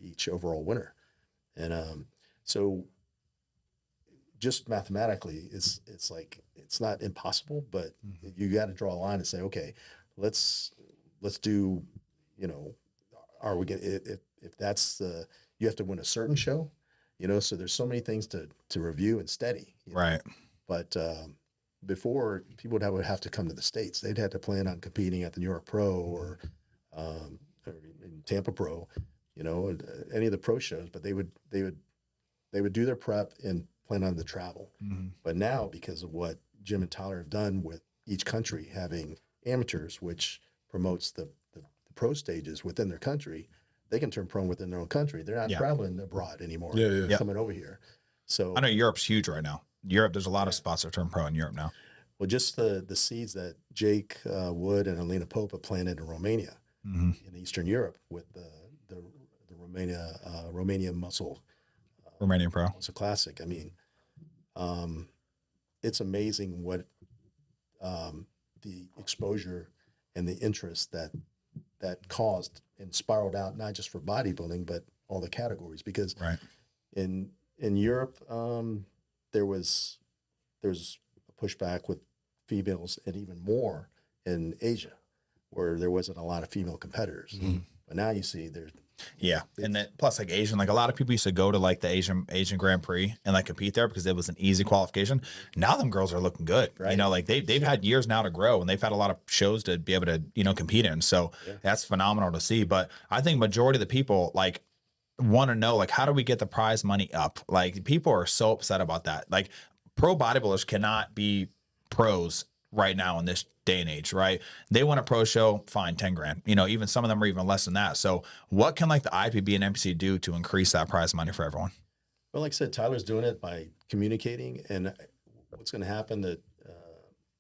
Speaker 2: each overall winner, and so just mathematically, it's like it's not impossible, but you got to draw a line and say, okay, let's do, are we gonna if that's the you have to win a certain show. So there's so many things to review and study.
Speaker 1: Right.
Speaker 2: But before, people would have to come to the States. They'd have to plan on competing at the New York Pro or in Tampa Pro, any of the pro shows. But they would do their prep and plan on the travel. But now, because of what Jim and Tyler have done with each country having amateurs, which promotes the pro stages within their country, they can turn pro within their own country. They're not traveling abroad anymore. Coming over here. So
Speaker 1: I know Europe's huge right now. Europe, there's a lot of spots that turn pro in Europe now.
Speaker 2: Well, just the seeds that Jake Wood and Alina Pope have planted in Romania, in Eastern Europe, with the Romania Muscle
Speaker 1: Romanian Pro.
Speaker 2: Muscle Classic. I mean, it's amazing what the exposure and the interest that caused and spiraled out, not just for bodybuilding, but all the categories. Because In Europe, there's a pushback with females, and even more in Asia, where there wasn't a lot of female competitors. But now you see there's
Speaker 1: Yeah, and then plus like Asian, like a lot of people used to go to like the Asian Grand Prix and like compete there because it was an easy qualification. Now them girls are looking good. You
Speaker 2: Right.
Speaker 1: know, like they've had years now to grow and they've had a lot of shows to be able to compete in. So that's phenomenal to see. But I think majority of the people like want to know like how do we get the prize money up? Like people are so upset about that. Like pro bodybuilders cannot be pros right now in this day and age, right? They want a pro show, fine, 10 grand. You know, even some of them are even less than that. So what can like the IPB and MPC do to increase that prize money for everyone?
Speaker 2: well, like I said, Tyler's doing it by communicating, and what's going to happen that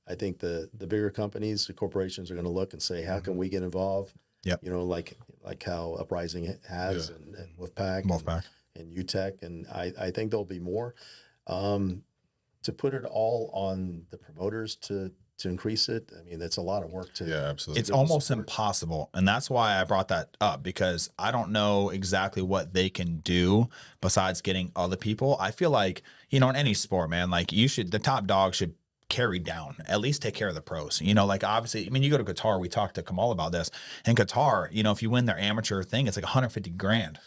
Speaker 2: I think the bigger companies, the corporations are going to look and say, how can we get involved?
Speaker 1: Yep.
Speaker 2: You know, like how Uprising has and Wolfpack,
Speaker 1: Wolfpack.
Speaker 2: and UTEC, and I think there'll be more. To put it all on the promoters to increase it, I mean, that's a lot of work to.
Speaker 3: Yeah, absolutely.
Speaker 1: It's almost impossible. And that's why I brought that up because I don't know exactly what they can do besides getting other people. I feel like, in any sport, man, like the top dog should carry down, at least take care of the pros. Like obviously, I mean, you go to Qatar, we talked to Kamal about this. In Qatar, if you win their amateur thing, it's like 150 grand.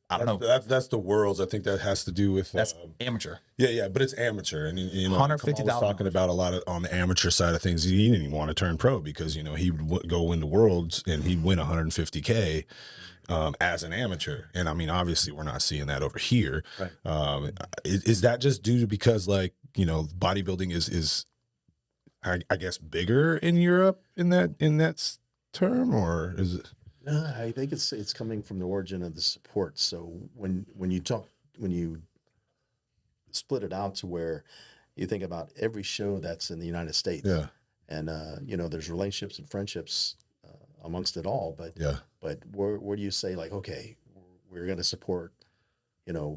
Speaker 1: I don't know.
Speaker 3: That's the world's. I think that has to do with
Speaker 1: That's amateur.
Speaker 3: Yeah, but it's amateur, and Kamal was
Speaker 1: $150,000.
Speaker 3: talking about a lot of on the amateur side of things. He didn't even want to turn pro because he would go win the worlds and he'd win 150K as an amateur. And I mean, obviously, we're not seeing that over here.
Speaker 2: Right.
Speaker 3: Is that just due to because bodybuilding is I guess bigger in Europe in that term, or is it?
Speaker 2: I think it's coming from the origin of the support. So when you split it out to where you think about every show that's in the United States,
Speaker 3: Yeah.
Speaker 2: and there's relationships and friendships amongst it all. But
Speaker 3: Yeah.
Speaker 2: but where do you say like, okay, we're going to support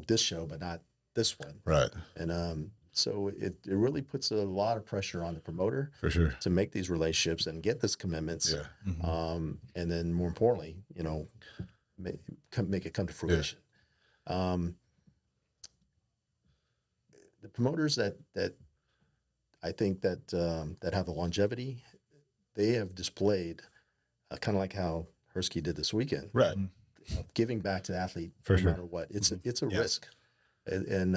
Speaker 2: this show, but not this one,
Speaker 3: Right.
Speaker 2: and so it really puts a lot of pressure on the promoter
Speaker 3: For sure.
Speaker 2: to make these relationships and get these commitments.
Speaker 3: Yeah.
Speaker 2: And then more importantly, make it come to fruition. The promoters that I think that have the longevity, they have displayed kind of like how Hersky did this weekend,
Speaker 3: Right.
Speaker 2: of giving back to the athlete
Speaker 3: For
Speaker 2: no
Speaker 3: sure.
Speaker 2: matter what. It's a
Speaker 1: Yes.
Speaker 2: risk, and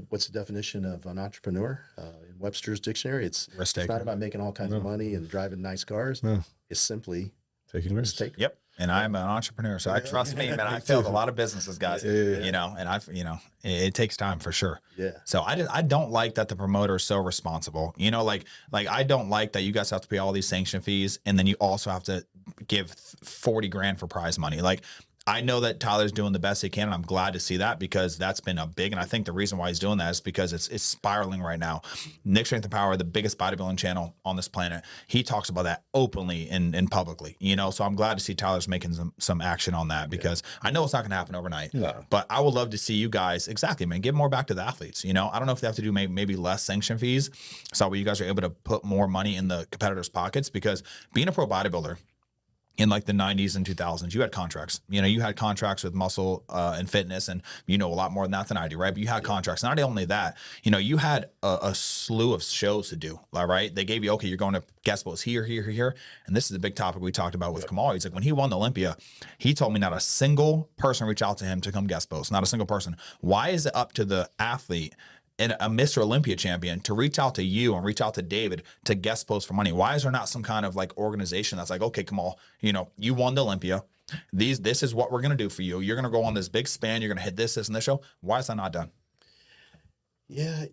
Speaker 2: what's the definition of an entrepreneur in Webster's dictionary? It's
Speaker 1: Risk
Speaker 2: not
Speaker 1: taker.
Speaker 2: about making all kinds of money and driving nice cars.
Speaker 3: No.
Speaker 2: It's simply
Speaker 3: Taking
Speaker 2: risk
Speaker 3: risks.
Speaker 2: taker.
Speaker 1: Yep. And I'm an entrepreneur, so I trust me, man. I failed a lot of businesses, guys.
Speaker 3: Yeah.
Speaker 1: And it takes time for sure.
Speaker 2: Yeah.
Speaker 1: So I don't like that the promoter is so responsible. Like I don't like that you guys have to pay all these sanction fees and then you also have to give 40 grand for prize money. Like I know that Tyler's doing the best he can, and I'm glad to see that because that's been a big. And I think the reason why he's doing that is because it's spiraling right now. Nick Strength and Power, the biggest bodybuilding channel on this planet, he talks about that openly and publicly. So I'm glad to see Tyler's making some action on that because I know it's not going to happen overnight.
Speaker 3: No.
Speaker 1: But I would love to see you guys exactly, man, give more back to the athletes. I don't know if they have to do maybe less sanction fees, so where you guys are able to put more money in the competitors' pockets because being a pro bodybuilder. In like the 90s and 2000s, you had contracts. You had contracts with Muscle and Fitness, and a lot more than that than I do, right? But you had contracts. Not only that, you had a slew of shows to do, all right? They gave you, okay, you're going to guest posts here, and this is a big topic we talked about with Kamal. He's like, when he won the Olympia, he told me not a single person reached out to him to come guest post, not a single person. Why is it up to the athlete and a Mr. Olympia champion to reach out to you and reach out to David to guest post for money? Why is there not some kind of like organization that's like, okay, Kamal, you won the Olympia. This is what we're going to do for you. You're going to go on this big span. You're going to hit this and this show. Why is that not done?
Speaker 2: Yeah,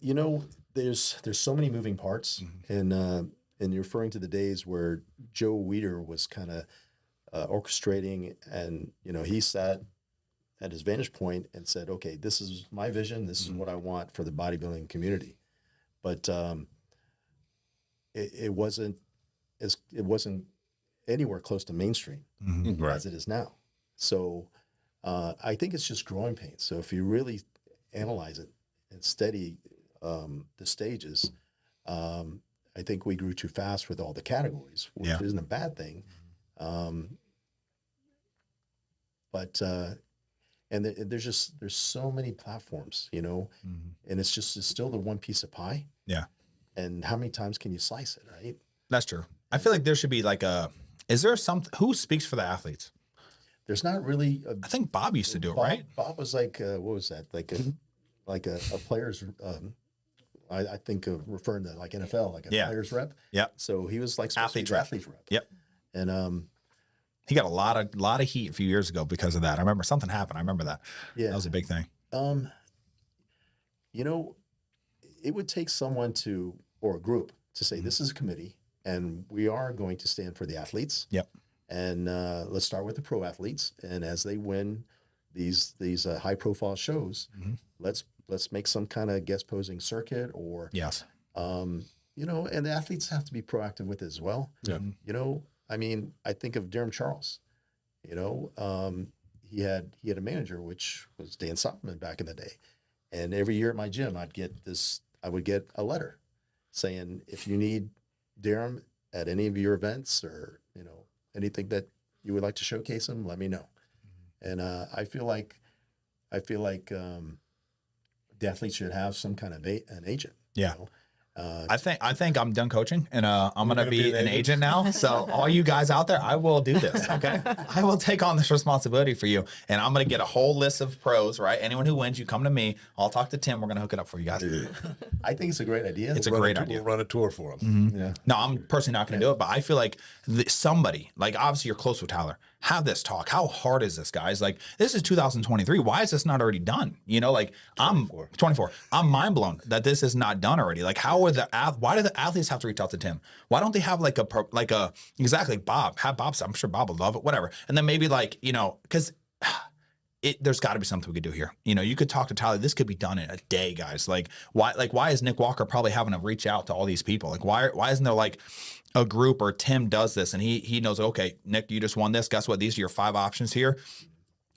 Speaker 2: there's so many moving parts, and you're referring to the days where Joe Weider was kind of orchestrating, and he sat at his vantage point and said, "Okay, this is my vision. This is what I want for the bodybuilding community." But it wasn't anywhere close to mainstream
Speaker 3: Right.
Speaker 2: as it is now. So I think it's just growing pains. So if you really analyze it and study the stages, I think we grew too fast with all the categories, which
Speaker 1: Yeah.
Speaker 2: isn't a bad thing. But and there's so many platforms, you know, and it's still the one piece of pie.
Speaker 1: Yeah.
Speaker 2: And how many times can you slice it, right?
Speaker 1: That's true. I feel like there should be like is there something, who speaks for the athletes?
Speaker 2: There's not really
Speaker 1: I think Bob used to do it,
Speaker 2: Bob,
Speaker 1: right?
Speaker 2: Bob was like, what was that? Like a player's, I think of referring to like NFL, like a
Speaker 1: Yeah.
Speaker 2: player's rep.
Speaker 1: Yep.
Speaker 2: So he was like supposed to be
Speaker 1: Athlete's
Speaker 2: the
Speaker 1: rep.
Speaker 2: athlete's rep.
Speaker 1: Yep.
Speaker 2: And
Speaker 1: He got a lot of heat a few years ago because of that. I remember something happened. I remember that.
Speaker 2: yeah,
Speaker 1: That was a big thing.
Speaker 2: you know, it would take someone or a group to say, this is a committee and we are going to stand for the athletes.
Speaker 1: Yep.
Speaker 2: And let's start with the pro athletes. And as they win these high profile shows, let's make some kind of guest posing circuit or,
Speaker 1: Yes.
Speaker 2: you know, and the athletes have to be proactive with it as well.
Speaker 3: Yeah.
Speaker 2: You know, I mean, I think of Durham Charles, you know, he had a manager, which was Dan Solomon back in the day. And every year at my gym, I would get a letter saying, if you need Durham at any of your events or, you know, anything that you would like to showcase him, let me know. And I feel like the athletes should have some kind of an agent.
Speaker 1: Yeah.
Speaker 2: You know?
Speaker 1: I think I'm done coaching and I'm gonna
Speaker 3: gonna
Speaker 1: be
Speaker 3: be an
Speaker 1: an agent now. So all you guys out there, I will do this. Okay, I will take on this responsibility for you, and I'm gonna get a whole list of pros. Right, anyone who wins, you come to me. I'll talk to Tim. We're gonna hook it up for you guys.
Speaker 2: I think it's a great idea.
Speaker 1: It's a
Speaker 3: Run
Speaker 1: great
Speaker 3: tour-
Speaker 1: idea.
Speaker 3: We'll run a tour for them.
Speaker 2: Yeah.
Speaker 1: No, I'm personally not going to do it, but I feel like somebody, like obviously you're close with Tyler, have this talk. How hard is this, guys? Like this is 2023. Why is this not already done? You know, like I'm 24. I'm mind blown that this is not done already. Like why do the athletes have to reach out to Tim? Why don't they have exactly Bob, have Bob, I'm sure Bob would love it, whatever. And then maybe like, you know, because there's got to be something we could do here. You know, you could talk to Tyler. This could be done in a day, guys. Like why is Nick Walker probably having to reach out to all these people? Like why isn't there like a group or Tim does this and he knows, okay, Nick, you just won this. Guess what? These are your 5 options here.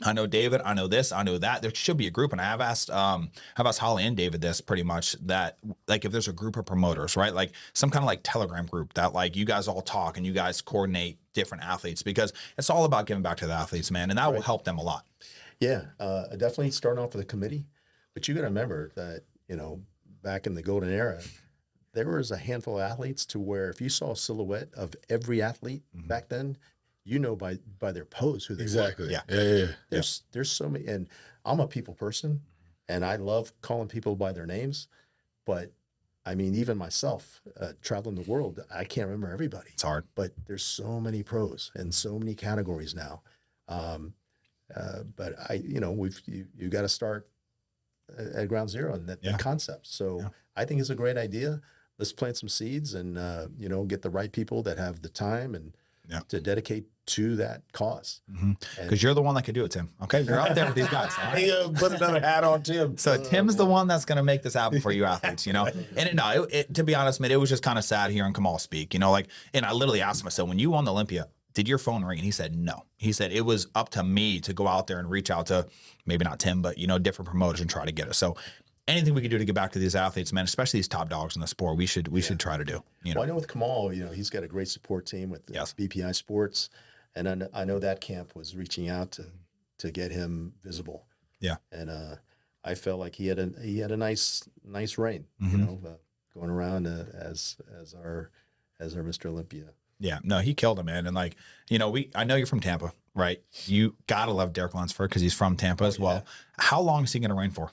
Speaker 1: I know David, I know this, I know that. There should be a group. And I've asked Holly and David this pretty much, that like if there's a group of promoters, right? Like some kind of like Telegram group that like you guys all talk and you guys coordinate different athletes, because it's all about giving back to the athletes, man. And that will help them a lot.
Speaker 2: Yeah, definitely starting off with a committee. But you got to remember that, you know, back in the golden era, there was a handful of athletes to where if you saw a silhouette of every athlete back then, you know by their pose who they
Speaker 3: Exactly.
Speaker 2: were.
Speaker 3: Yeah.
Speaker 2: There's so many, and I'm a people person, and I love calling people by their names. But I mean, even myself, traveling the world, I can't remember everybody.
Speaker 1: It's hard.
Speaker 2: But there's so many pros and so many categories now. But you know, you got to start at ground zero and that concept. So I think it's a great idea. Let's plant some seeds and you know, get the right people that have the time and to dedicate to that cause.
Speaker 1: Because you're the one that could do it, Tim. Okay, you're out there with these guys. All right?
Speaker 3: Put another hat on Tim.
Speaker 1: So Tim's the one that's going to make this happen for you athletes, you know? And to be honest, man, it was just kind of sad hearing Kamal speak, you know, like, and I literally asked him, I said, when you won the Olympia, did your phone ring? And he said, no. He said, it was up to me to go out there and reach out to maybe not Tim, but, you know, different promoters and try to get us. So anything we could do to get back to these athletes, man, especially these top dogs in the sport, we should try to do, you know?
Speaker 2: Well, I know with Kamal, you know, he's got a great support team with BPI Sports. And I know that camp was reaching out to get him visible.
Speaker 1: Yeah.
Speaker 2: And I felt like he had a nice reign, you know, going around as our Mr. Olympia.
Speaker 1: Yeah, no, he killed him, man. And like, you know, I know you're from Tampa, right? You gotta love Derek Lunsford because he's from Tampa as well. How long is he gonna reign for?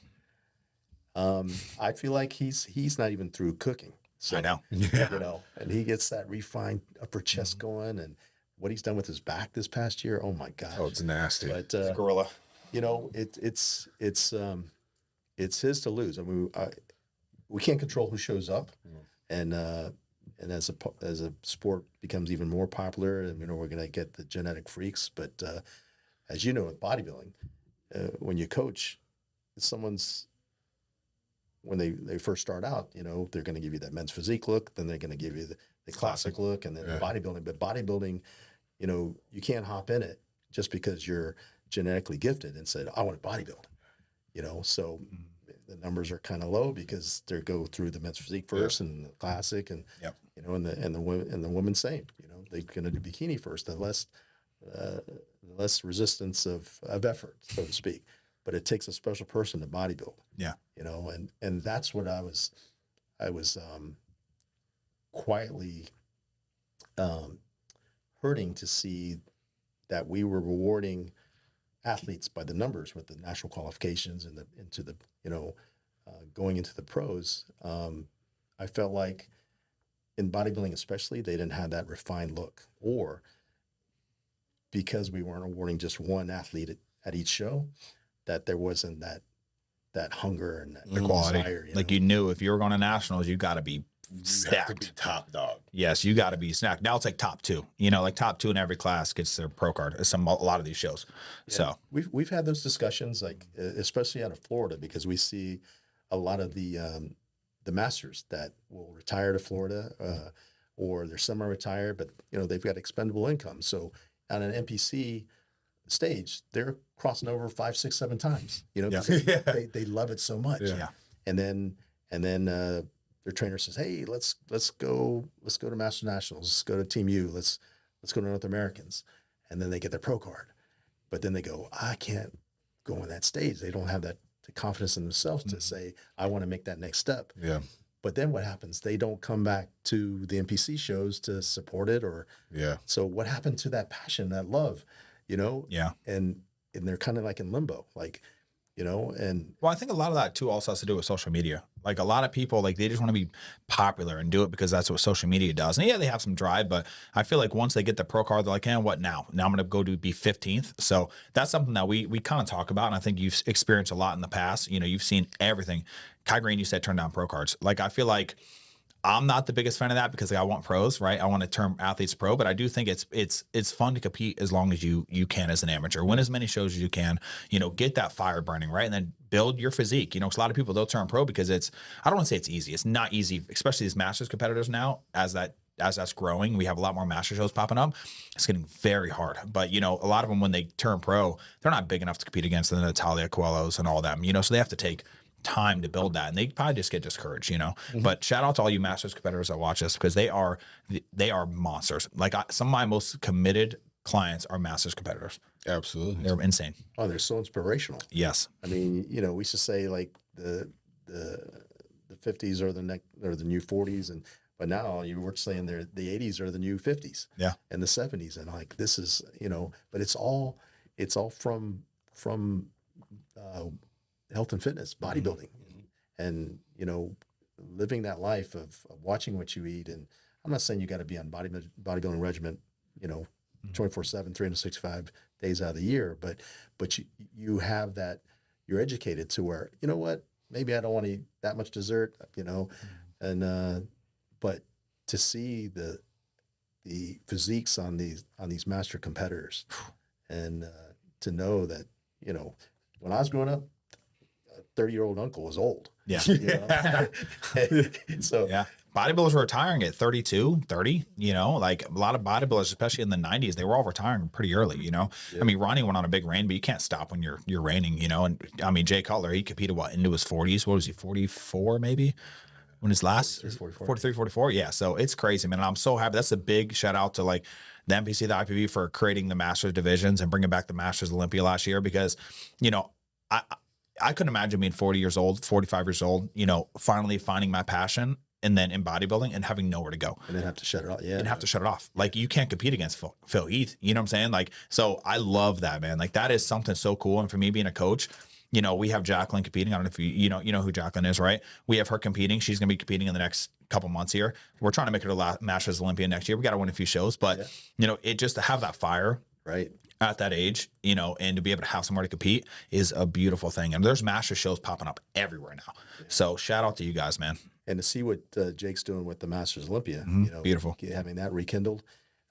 Speaker 2: I feel like he's not even through cooking. So,
Speaker 1: I know.
Speaker 2: You know, and he gets that refined upper chest going, and what he's done with his back this past year. Oh my gosh.
Speaker 3: Oh, it's nasty.
Speaker 2: But
Speaker 1: Gorilla.
Speaker 2: you know, it's his to lose. I mean, we can't control who shows up, and as a sport becomes even more popular, and you know, we're going to get the genetic freaks. But as you know, with bodybuilding, when you coach, when they first start out, you know, they're going to give you that men's physique look, then they're going to give you the classic look, and then bodybuilding. But bodybuilding, you know, you can't hop in it just because you're genetically gifted and said, I want to bodybuild, you know. So the numbers are kind of low because they go through the men's physique first and the classic, and you know, and the women's same. You know, they're going to do bikini first, the less resistance of effort, so to speak. but it takes a special person to bodybuild.
Speaker 1: Yeah.
Speaker 2: You know, and that's what I was quietly hurting to see that we were rewarding athletes by the numbers with the national qualifications and into the going into the pros. I felt like in bodybuilding especially, they didn't have that refined look, or because we weren't awarding just one athlete at each show, that there wasn't that hunger and that
Speaker 1: The quality.
Speaker 2: desire.
Speaker 1: Like you knew if you were going to nationals, you got to be
Speaker 3: You have to
Speaker 1: stacked.
Speaker 3: be top dog.
Speaker 1: Yes, you got to be snacked. Now it's like top two. You know, like top two in every class gets their pro card. A lot of these shows. So
Speaker 2: We've had those discussions, like especially out of Florida, because we see a lot of the masters that will retire to Florida, or they're semi-retired, but they've got expendable income. So on an NPC stage, they're crossing over 5, 6, 7 times.
Speaker 1: Yeah.
Speaker 2: They love it so much.
Speaker 3: Yeah.
Speaker 2: And then their trainer says, "Hey, let's go to Master Nationals. Let's go to Team U. Let's go to North Americans." And then they get their pro card, but then they go, "I can't go on that stage." They don't have the confidence in themselves to say, "I want to make that next step."
Speaker 3: Yeah.
Speaker 2: But then what happens? They don't come back to the NPC shows to support it, or
Speaker 3: Yeah.
Speaker 2: so what happened to that passion, that love,
Speaker 1: yeah.
Speaker 2: And they're kind of like in limbo, like, and
Speaker 1: Well, I think a lot of that too also has to do with social media. Like a lot of people, like they just want to be popular and do it because that's what social media does. And yeah, they have some drive, but I feel like once they get the pro card, they're like, what now? Now I'm going to go to be 15th. So that's something that we kind of talk about. And I think you've experienced a lot in the past. You've seen everything. Kai Green, you said turn down pro cards. Like I feel like I'm not the biggest fan of that because I want pros, right? I want to turn athletes pro, but I do think it's fun to compete as long as you can as an amateur. Win as many shows as you can, get that fire burning, right? And then build your physique. Because a lot of people they'll turn pro because I don't want to say it's easy. It's not easy, especially these masters competitors now as that's growing. We have a lot more master shows popping up. It's getting very hard. But a lot of them when they turn pro, they're not big enough to compete against the Natalia Coelhos and all them, so they have to take time to build that, and they probably just get discouraged, But shout out to all you masters competitors that watch this because they are monsters. Like some of my most committed clients are masters competitors.
Speaker 3: Absolutely.
Speaker 1: They're insane.
Speaker 2: oh, they're so inspirational.
Speaker 1: Yes.
Speaker 2: I mean, we used to say like the 50s are the new 40s, but now you were saying the 80s are the new 50s.
Speaker 1: Yeah.
Speaker 2: And the 70s, and like this is but it's all from health and fitness, bodybuilding, and living that life of watching what you eat. And I'm not saying you got to be on bodybuilding regimen 24/7 365 days out of the year, but you have that, you're educated to where what, maybe I don't want to eat that much dessert, and but to see the physiques on these master competitors, and to know that when I was growing up, 30-year-old uncle was old.
Speaker 1: Yeah.
Speaker 2: So
Speaker 1: Yeah. Bodybuilders were retiring at 32, 30, like a lot of bodybuilders, especially in the 90s, they were all retiring pretty early, I mean, Ronnie went on a big reign, but you can't stop when you're reigning, and I mean, Jay Cutler, he competed into his 40s. What was he, 44 maybe? When his last 43, 44. Yeah. So it's crazy, man. And I'm so happy. That's a big shout out to like the NPC, the IPV for creating the Masters divisions and bringing back the Masters Olympia last year, because, I couldn't imagine being 40 years old, 45 years old, finally finding my passion and then in bodybuilding and having nowhere to go.
Speaker 2: and then have to shut it off. Yeah.
Speaker 1: And have to shut it off. Like you can't compete against Phil Heath. You know what I'm saying? Like, so I love that, man. Like that is something so cool. And for me being a coach, we have Jacqueline competing. I don't know if you know who Jacqueline is, right? We have her competing. She's going to be competing in the next couple months here. We're trying to make her to Masters Olympia next year. We got to win a few shows, but it just to have that fire,
Speaker 2: Right.
Speaker 1: at that age, and to be able to have somewhere to compete is a beautiful thing. And there's master shows popping up everywhere now. So shout out to you guys, man.
Speaker 2: And to see what Jake's doing with the Masters Olympia,
Speaker 1: Beautiful.
Speaker 2: having that rekindled.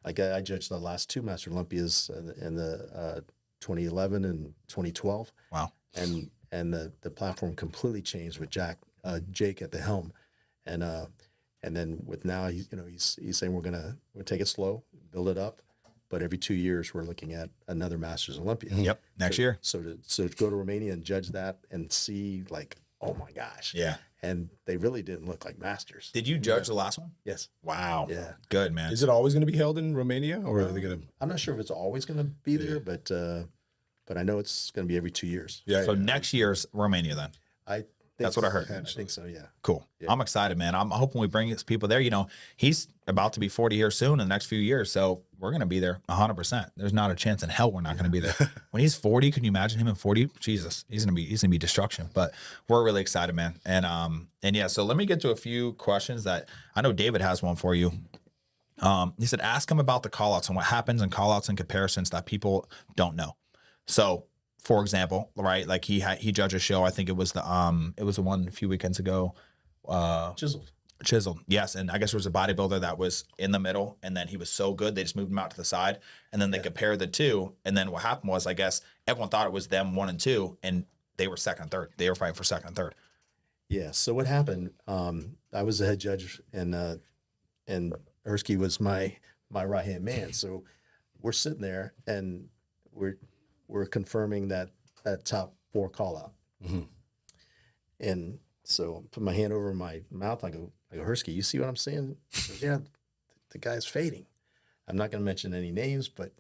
Speaker 2: Like I judged the last 2 Master Olympias in the 2011 and 2012.
Speaker 1: Wow.
Speaker 2: And the platform completely changed with Jake at the helm, and then with now he's saying we'll take it slow, build it up, but every 2 years we're looking at another Masters Olympia.
Speaker 1: Yep. Next year.
Speaker 2: So to go to Romania and judge that and see like, oh my gosh.
Speaker 1: Yeah.
Speaker 2: And they really didn't look like masters.
Speaker 1: Did you judge the last one?
Speaker 2: Yes.
Speaker 1: Wow.
Speaker 2: Yeah.
Speaker 1: Good, man.
Speaker 3: Is it always going to be held in Romania, or are they going to?
Speaker 2: I'm not sure if it's always going to be there, but but I know it's going to be every 2 years.
Speaker 3: Yeah.
Speaker 1: So
Speaker 3: yeah.
Speaker 1: next year's Romania then.
Speaker 2: I think
Speaker 1: That's what I heard.
Speaker 2: I think so. Yeah.
Speaker 1: Cool.
Speaker 2: Yeah.
Speaker 1: I'm excited, man. I'm hoping we bring people there. You know, he's about to be 40 here soon in the next few years. So we're going to be there 100%. There's not a chance in hell we're not going to be there. When he's 40, can you imagine him at 40? Jesus, he's going to be destruction. But we're really excited, man. And yeah, so let me get to a few questions that I know David has one for you. He said, ask him about the call outs and what happens in call outs and comparisons that people don't know. So, for example, right, like he judged a show. I think it was the one a few weekends ago. Chiseled, yes, and I guess there was a bodybuilder that was in the middle, and then he was so good they just moved him out to the side, and then they compared the two, and then what happened was, I guess everyone thought it was them 1 and 2, and they were second and third. They were fighting for second and third.
Speaker 2: Yeah. So what happened? I was the head judge, and Ersky was my right hand man. So we're sitting there, and we're confirming that top 4 call out.
Speaker 3: Mm-hmm.
Speaker 2: And so I put my hand over my mouth. I go, Hersky, you see what I'm saying? He goes, yeah, the guy's fading. I'm not going to mention any names, but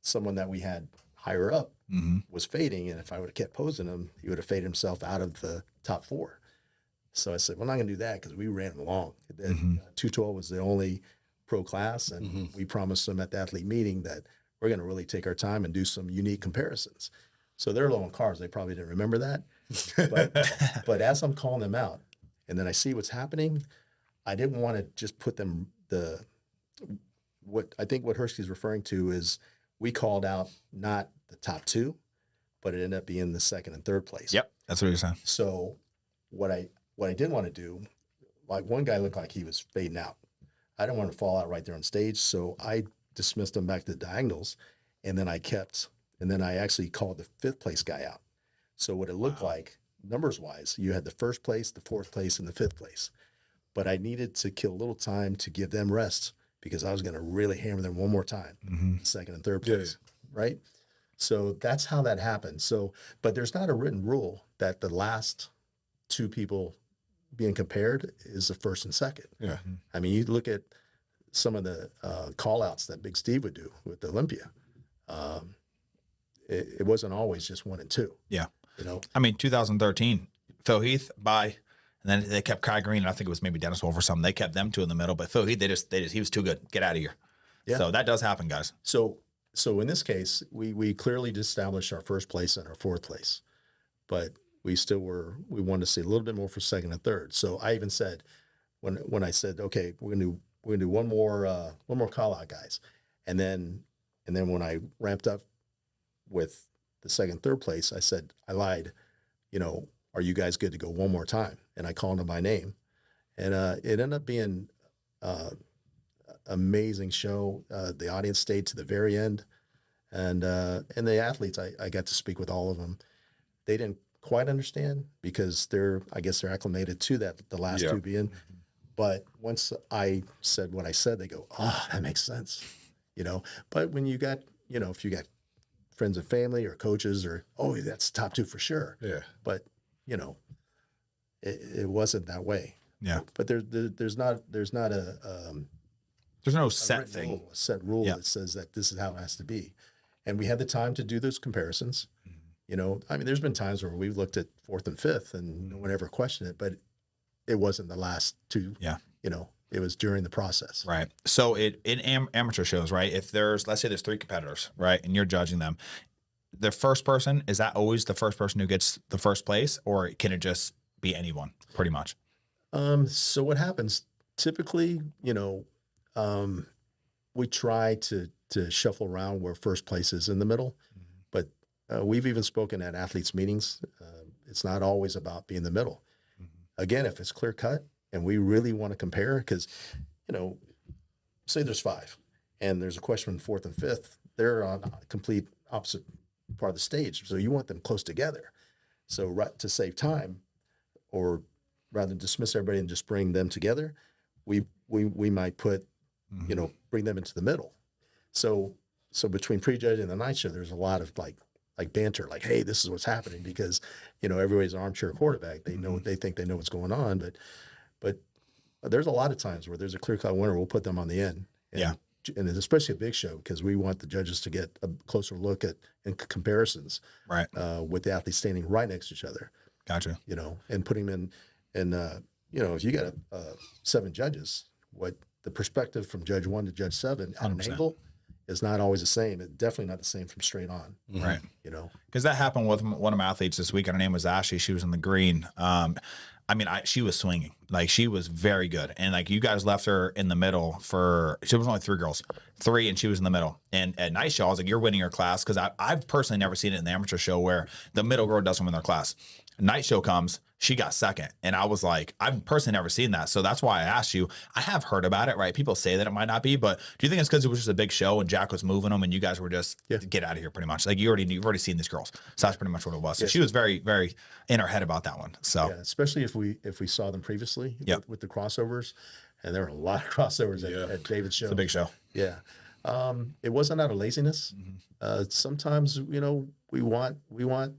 Speaker 2: someone that we had higher up was fading. And if I would have kept posing him, he would have faded himself out of the top 4. So I said, we're not going to do that because we ran him along. 212 was the only pro class. And we promised them at the athlete meeting that we're going to really take our time and do some unique comparisons. So they're low on carbs. They probably didn't remember that. But as I'm calling them out and then I see what's happening, I didn't want to just put them what Hersky's referring to is we called out not the top 2, but it ended up being the second and third place.
Speaker 1: Yep, that's what you're saying.
Speaker 2: So what I didn't want to do, like one guy looked like he was fading out. I didn't want to fall out right there on stage. So I dismissed him back to the diagonals, and then I actually called the 5th place guy out. So what it looked like, numbers wise, you had the 1st place, the 4th place, and the 5th place. But I needed to kill a little time to give them rest because I was going to really hammer them one more time, second and third place, right? So that's how that happened. So, but there's not a written rule that the last 2 people being compared is the 1st and 2nd.
Speaker 3: Yeah.
Speaker 2: I mean, you look at some of the call outs that Big Steve would do with Olympia. It wasn't always just 1 and 2.
Speaker 1: Yeah.
Speaker 2: You know,
Speaker 1: I mean, 2013, Phil Heath, bye. And then they kept Kai Green, and I think it was maybe Dennis Wolf or something. They kept them 2 in the middle, but Phil Heath, he was too good. Get out of here.
Speaker 2: Yeah.
Speaker 1: So that does happen, guys.
Speaker 2: So in this case, we clearly established our 1st place and our 4th place, but we wanted to see a little bit more for second and third. So I even said, when I said, okay, we're gonna do one more call out, guys, and then when I ramped up with the second, third place, I said, I lied, are you guys good to go one more time? And I called them by name, and it ended up being amazing show. The audience stayed to the very end, and the athletes, I got to speak with all of them. They didn't quite understand because they're acclimated to that, the last 2 being. But once I said what I said, they go, oh, that makes sense, But when you got, if you got friends and family or coaches or, oh, that's top 2 for sure.
Speaker 3: Yeah.
Speaker 2: But, it wasn't that way.
Speaker 1: Yeah.
Speaker 2: But there's not
Speaker 1: There's no set thing.
Speaker 2: a set rule that says that this is how it has to be. And we had the time to do those comparisons. I mean, there's been times where we've looked at 4th and 5th and no one ever questioned it, but it wasn't the last 2.
Speaker 1: Yeah.
Speaker 2: It was during the process.
Speaker 1: Right. So in amateur shows, right, if let's say there's 3 competitors, right, and you're judging them, the first person, is that always the first person who gets the 1st place, or can it just be anyone pretty much?
Speaker 2: So what happens typically, we try to shuffle around where 1st place is in the middle, but we've even spoken at athletes meetings. It's not always about being the middle. Again, if it's clear cut and we really want to compare, because, say there's 5 and there's a question in 4th and 5th, they're on a complete opposite part of the stage. So you want them close together. So to save time, or rather than dismiss everybody and just bring them together, we might put, bring them into the middle. So between prejudging and the night show, there's a lot of like banter, like, hey, this is what's happening, because, everybody's an armchair quarterback. They know they think they know what's going on, but there's a lot of times where there's a clear cut winner. We'll put them on the end and and especially a big show, because we want the judges to get a closer look at and comparisons
Speaker 1: Right.
Speaker 2: with the athletes standing right next to each other.
Speaker 1: Gotcha.
Speaker 2: You know, and putting them in, you know, if you got 7 judges, what the perspective from judge 1 to judge 7 at an
Speaker 1: 100%.
Speaker 2: angle is not always the same. It's definitely not the same from straight on.
Speaker 1: Right.
Speaker 2: You know,
Speaker 1: Because that happened with one of my athletes this week. Her name was Ashley. She was in the green. I mean, she was swinging. Like, she was very good. And like, you guys left her in the middle she was only 3 girls, 3, and she was in the middle. And at night show, I was like, you're winning your class. Because I've personally never seen it in the amateur show where the middle girl doesn't win their class. Night show comes, she got second. And I was like, I've personally never seen that. So that's why I asked you. I have heard about it, right? People say that it might not be, but do you think it's because it was just a big show and Jack was moving them and you guys were just get out of here pretty much? Like, you've already seen these girls. So that's pretty much what it was. So she was very, very in her head about that one. So
Speaker 2: yeah, especially if we saw them previously with the crossovers, and there were a lot of crossovers at David's show.
Speaker 1: it's a big show.
Speaker 2: Yeah. It wasn't out of laziness. Sometimes, you know, we want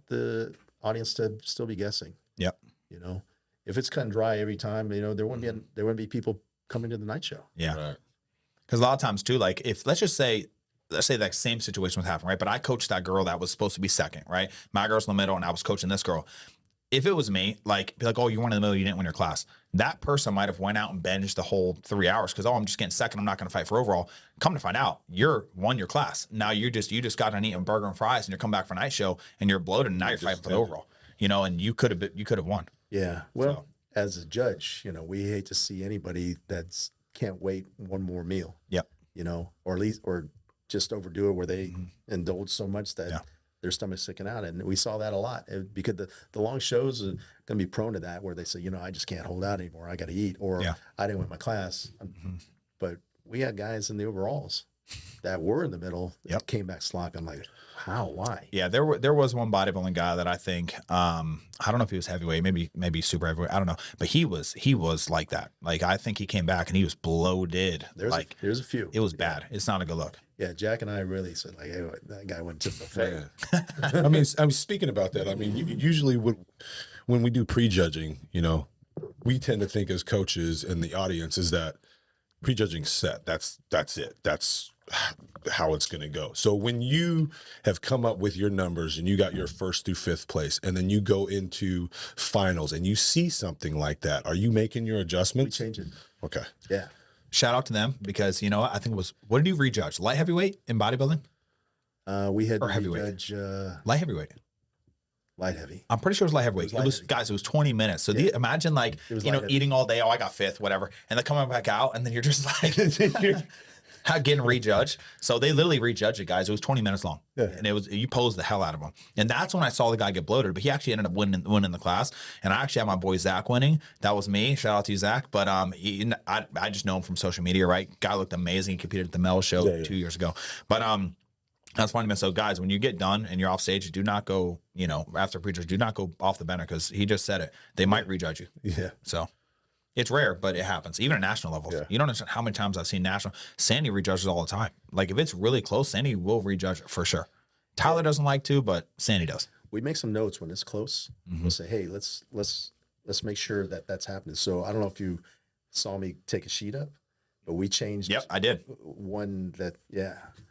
Speaker 2: the audience to still be guessing.
Speaker 1: Yep.
Speaker 2: You know, if it's cut and dry every time, you know, there wouldn't be people coming to the night show.
Speaker 1: Yeah.
Speaker 3: Right.
Speaker 1: Because a lot of times too, like, if let's say that same situation was happening, right? But I coached that girl that was supposed to be second, right? My girl's in the middle and I was coaching this girl. If it was me, like, be like, oh, you weren't in the middle, you didn't win your class. That person might have went out and binged the whole 3 hours because, oh, I'm just getting second. I'm not going to fight for overall. Come to find out, you're won your class. Now you just got done eating burger and fries and you're coming back for night show and you're bloated and now you're fighting for the overall. You know, and you could have won.
Speaker 2: Yeah. Well, as a judge, you know, we hate to see anybody that's can't wait one more meal.
Speaker 1: Yep.
Speaker 2: You know, or at least, or just overdo it where they indulge so much that their stomach's sticking out. And we saw that a lot because the long shows are going to be prone to that, where they say, you know, I just can't hold out anymore. I got to eat, or I didn't win my class. But we had guys in the overalls that were in the middle that came back sloppy. I'm like, how? Why?
Speaker 1: Yeah, there was one bodybuilding guy that I think I don't know if he was heavyweight, maybe super heavyweight, I don't know, but he was like that. Like, I think he came back and he was bloated.
Speaker 2: There's a few.
Speaker 1: It was bad. It's not a good look.
Speaker 2: Yeah, Jack and I really said, like, hey, that guy went to the buffet.
Speaker 3: Yeah. I mean, speaking about that, I mean, usually when we do prejudging, you know, we tend to think as coaches and the audience is that prejudging set. That's it. That's how it's going to go. So when you have come up with your numbers and you got your 1st through 5th place, and then you go into finals and you see something like that, are you making your
Speaker 2: We
Speaker 3: adjustments?
Speaker 2: changed it.
Speaker 3: Okay.
Speaker 2: Yeah.
Speaker 1: Shout out to them because, you know what? I think it was, what did you rejudge? Light heavyweight in bodybuilding?
Speaker 2: We had
Speaker 1: Or
Speaker 2: to
Speaker 1: heavyweight?
Speaker 2: judge
Speaker 1: Light heavyweight.
Speaker 2: light heavy.
Speaker 1: I'm pretty sure it was light heavyweight.
Speaker 2: light heavy.
Speaker 1: Guys, it was 20 minutes. So imagine, like,
Speaker 2: It was
Speaker 1: you know,
Speaker 2: light heavy.
Speaker 1: eating all day. Oh, I got 5th, whatever. And then coming back out and then you're just like, you're getting rejudged. So they literally rejudged it, guys. It was 20 minutes long.
Speaker 2: Yeah.
Speaker 1: And you posed the hell out of him. And that's when I saw the guy get bloated, but he actually ended up winning the class. And I actually had my boy Zach winning. That was me. Shout out to you, Zach. But I just know him from social media, right? Guy looked amazing. He competed at the Mel show 2 years ago. But that's funny, man. So, guys, when you get done and you're off stage, do not go, you know, after preachers, do not go off the bender because he just said it. They might rejudge you.
Speaker 2: Yeah.
Speaker 1: So it's rare, but it happens. Even at national levels.
Speaker 2: Yeah.
Speaker 1: You don't understand how many times I've seen national. Sandy rejudges all the time. Like, if it's really close, Sandy will rejudge it for sure. Tyler doesn't like to, but Sandy does.
Speaker 2: We make some notes when it's close. We'll say, hey, let's make sure that that's happening. So I don't know if you saw me take a sheet up, but we changed.
Speaker 1: Yep, I did.
Speaker 2: One that,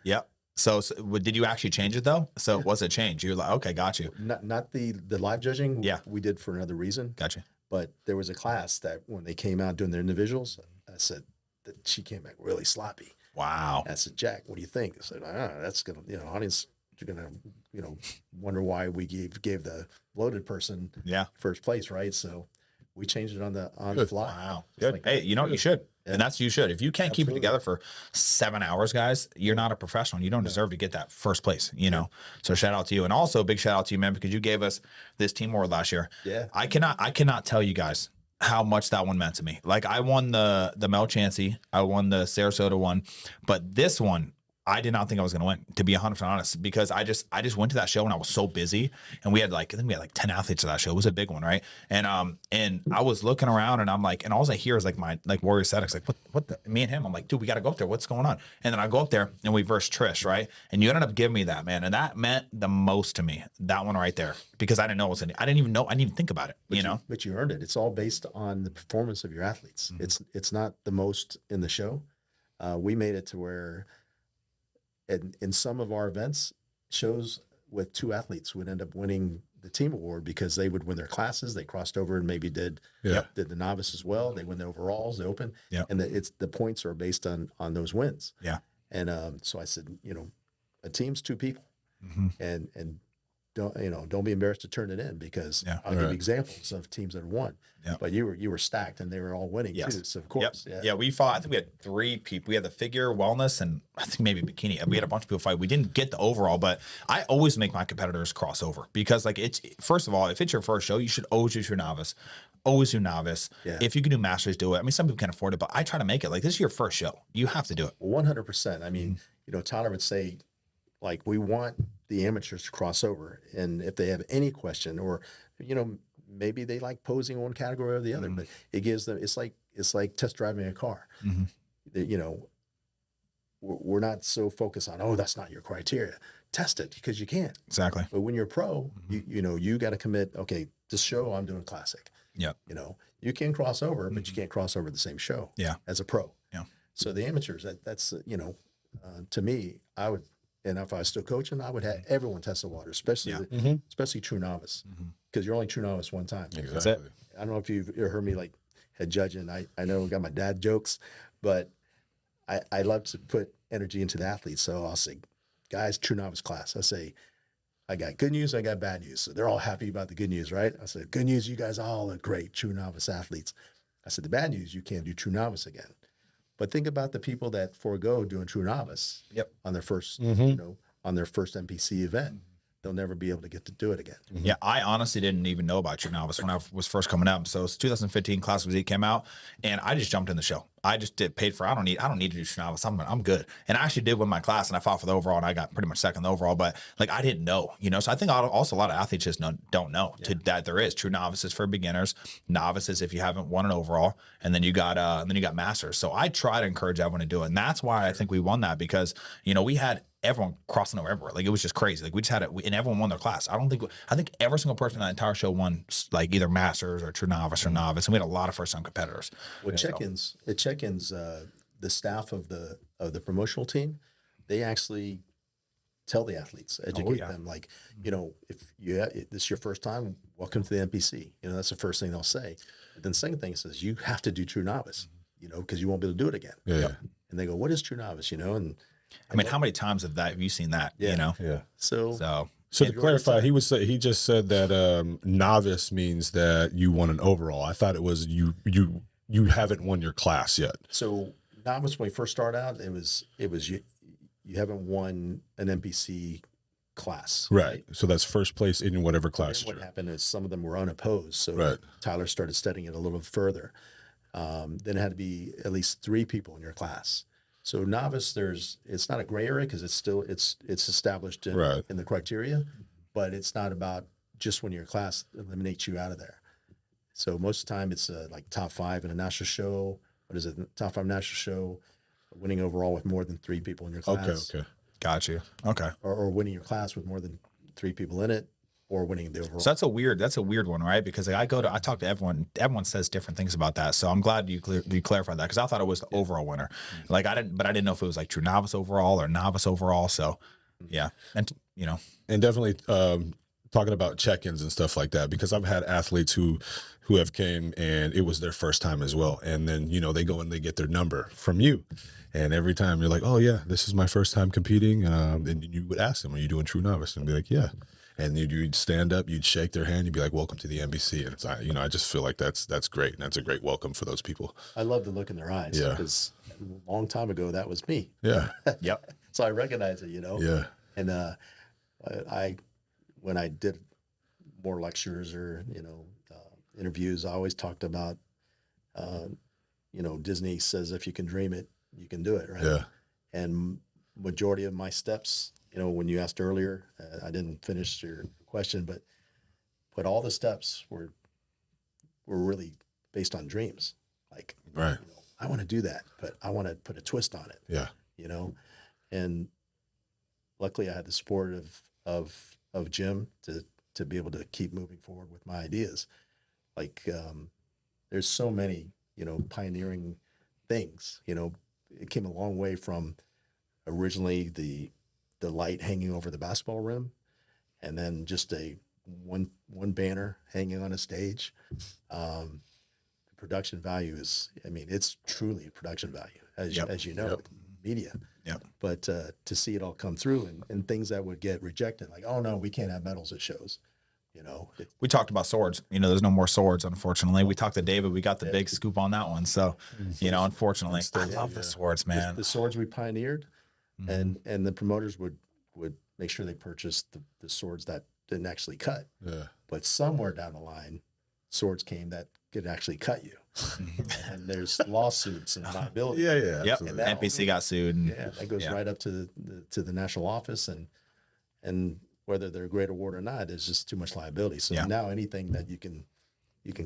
Speaker 1: Yep. So did you actually change it though? So it was a change. You're like, okay, got you.
Speaker 2: not the live judging.
Speaker 1: Yeah.
Speaker 2: We did for another reason.
Speaker 1: Got you.
Speaker 2: But there was a class that when they came out doing their individuals, I said that she came back really sloppy.
Speaker 1: Wow.
Speaker 2: And I said, Jack, what do you think? I said, that's gonna, you know, audience, you're gonna, you know, wonder why we gave the bloated person first place, right? So we changed it on the fly.
Speaker 1: Wow.
Speaker 2: Just
Speaker 1: Good.
Speaker 2: like
Speaker 1: Hey,
Speaker 2: that.
Speaker 1: you know what? You should.
Speaker 2: Yeah.
Speaker 1: And you should. If you can't keep it together for 7 hours, guys, you're not a professional. You don't deserve to get that first place, you know? So shout out to you. And also big shout out to you, man, because you gave us this team award last year.
Speaker 2: Yeah.
Speaker 1: I cannot tell you guys how much that one meant to me. Like, I won the Mel Chansey. I won the Sarasota one. But this one, I did not think I was going to win, to be 100% honest, because I just went to that show and I was so busy, and I think we had like 10 athletes at that show. It was a big one, right? And I was looking around and I'm like, and all I hear is like my Warrior Aesthetics, like what the, me and him, I'm like, dude, we got to go up there. What's going on? And then I go up there and we verse Trish, right? And you ended up giving me that, man, and that meant the most to me. That one right there, because I didn't know it was I didn't even think about it, you know.
Speaker 2: But you earned it. It's all based on the performance of your athletes. It's not the most in the show. we made it to where in some of our events, shows with 2 athletes would end up winning the team award because they would win their classes. They crossed over and maybe did the novice as well. They win the overalls, the open, and the points are based on those wins.
Speaker 1: Yeah.
Speaker 2: And so I said, a team's 2 people, and don't be embarrassed to turn it in because I'll give you examples of teams that have won.
Speaker 1: Yeah.
Speaker 2: But you were stacked and they were all winning too. So of course,
Speaker 1: Yeah, we fought. I think we had 3 people. We had the figure, wellness, and I think maybe bikini. We had a bunch of people fight. We didn't get the overall, but I always make my competitors cross over because, like, it's first of all, if it's your first show, you should always do your novice. Always do novice.
Speaker 2: Yeah.
Speaker 1: If you can do masters, do it. I mean, some people can't afford it, but I try to make it like this is your first show. You have to do it.
Speaker 2: 100%. I mean, Tyler would say, like, we want the amateurs to cross over, and if they have any question, or maybe they like posing one category or the other, but it gives them. It's like test driving a car. We're not so focused on, that's not your criteria. Test it because you can't.
Speaker 1: Exactly.
Speaker 2: But when you're pro, you got to commit. Okay, this show I'm doing classic.
Speaker 1: Yeah.
Speaker 2: You can cross over, but you can't cross over the same show.
Speaker 1: Yeah.
Speaker 2: As a pro.
Speaker 1: Yeah.
Speaker 2: So the amateurs, that's to me, I would, and if I was still coaching, I would have everyone test the water, especially especially true novice, because you're only true novice one time.
Speaker 3: Exactly.
Speaker 1: That's it.
Speaker 2: I don't know if you've ever heard me like head judging. I know I got my dad jokes, but I love to put energy into the athletes. So I'll say, guys, true novice class. I say, I got good news, I got bad news. So they're all happy about the good news, right? I said, good news, you guys all are great, true novice athletes. I said, the bad news, you can't do true novice again. But think about the people that forego doing true novice on their first, on their first NPC event. They'll never be able to get to do it again.
Speaker 1: Yeah, I honestly didn't even know about True Novice when I was first coming up. So it's 2015 Class of Z came out, and I just jumped in the show. I just paid for. I don't need to do True Novice. I'm good. And I actually did win my class, and I fought for the overall, and I got pretty much second in the overall. But like I didn't know, So I think also a lot of athletes just don't know that there is True Novices for beginners, novices if you haven't won an overall, and then you got masters. So I try to encourage everyone to do it, and that's why I think we won that because we had everyone crossing over everywhere. Like it was just crazy. Like we just had it, and everyone won their class. I think every single person in that entire show won like either masters or true novice or novice, and we had a lot of first time competitors.
Speaker 2: Well, check-ins, the staff of the promotional team, they actually tell the athletes, educate them, like, if this is your first time, welcome to the NPC. That's the first thing they'll say. But then the second thing says you have to do true novice, because you won't be able to do it again.
Speaker 3: Yeah.
Speaker 2: And they go, what is true novice? And
Speaker 1: I mean, how many times have you seen that?
Speaker 3: Yeah.
Speaker 2: So
Speaker 3: to clarify, he just said that novice means that you won an overall. I thought it was you haven't won your class yet.
Speaker 2: So novice, when we first started out, it was you haven't won an NPC class.
Speaker 3: Right. So that's first place in whatever class.
Speaker 2: What happened is some of them were unopposed. So
Speaker 3: Right.
Speaker 2: Tyler started studying it a little further. Then it had to be at least 3 people in your class. So novice, it's not a gray area because it's established in the criteria, but it's not about just when your class eliminates you out of there. So most of the time it's like top 5 in a national show. What is it? Top 5 national show, winning overall with more than 3 people in your class.
Speaker 3: Okay.
Speaker 1: Got you. Okay.
Speaker 2: Or winning your class with more than 3 people in it, or winning the overall.
Speaker 1: So that's a weird one, right? Because I talk to everyone. Everyone says different things about that. So I'm glad you clarified that because I thought it was the overall winner. Like I didn't know if it was like true novice overall or novice overall. So yeah, and
Speaker 3: and definitely talking about check-ins and stuff like that, because I've had athletes who have came and it was their first time as well, and then they go and they get their number from you, and every time you're like, oh yeah, this is my first time competing, and you would ask them, are you doing true novice? And be like, yeah. And you'd stand up, you'd shake their hand, you'd be like, welcome to the NBC. And it's, I just feel like that's great. And that's a great welcome for those people.
Speaker 2: I love the look in their eyes.
Speaker 3: Yeah.
Speaker 2: Because a long time ago, that was me.
Speaker 3: Yeah.
Speaker 1: Yep.
Speaker 2: So I recognize it,
Speaker 3: Yeah.
Speaker 2: And when I did more lectures or, interviews, I always talked about, Disney says, if you can dream it, you can do it. Right.
Speaker 3: Yeah.
Speaker 2: And majority of my steps, when you asked earlier, I didn't finish your question, but all the steps were really based on dreams. Like,
Speaker 3: Right.
Speaker 2: I want to do that, but I want to put a twist on it.
Speaker 3: Yeah.
Speaker 2: And luckily I had the support of Jim to be able to keep moving forward with my ideas. Like, there's so many, pioneering things, it came a long way from originally the light hanging over the basketball rim, and then just a one banner hanging on a stage. The production value is, I mean, it's truly production value, as you know, with media.
Speaker 1: Yep.
Speaker 2: But to see it all come through and things that would get rejected, like, oh no, we can't have medals at shows. You know,
Speaker 1: We talked about swords. There's no more swords, unfortunately. We talked to David. We got the big scoop on that one. So, unfortunately, I love the swords, man.
Speaker 2: the swords we pioneered, and the promoters would make sure they purchased the swords that didn't actually cut.
Speaker 3: Yeah.
Speaker 2: But somewhere down the line, swords came that could actually cut you, and there's lawsuits and liability.
Speaker 3: Yeah.
Speaker 1: Yep.
Speaker 3: Absolutely.
Speaker 1: NPC got sued. And,
Speaker 2: Yeah, that goes right up to the national office, and whether they're a great award or not, there's just too much liability. So now anything that you can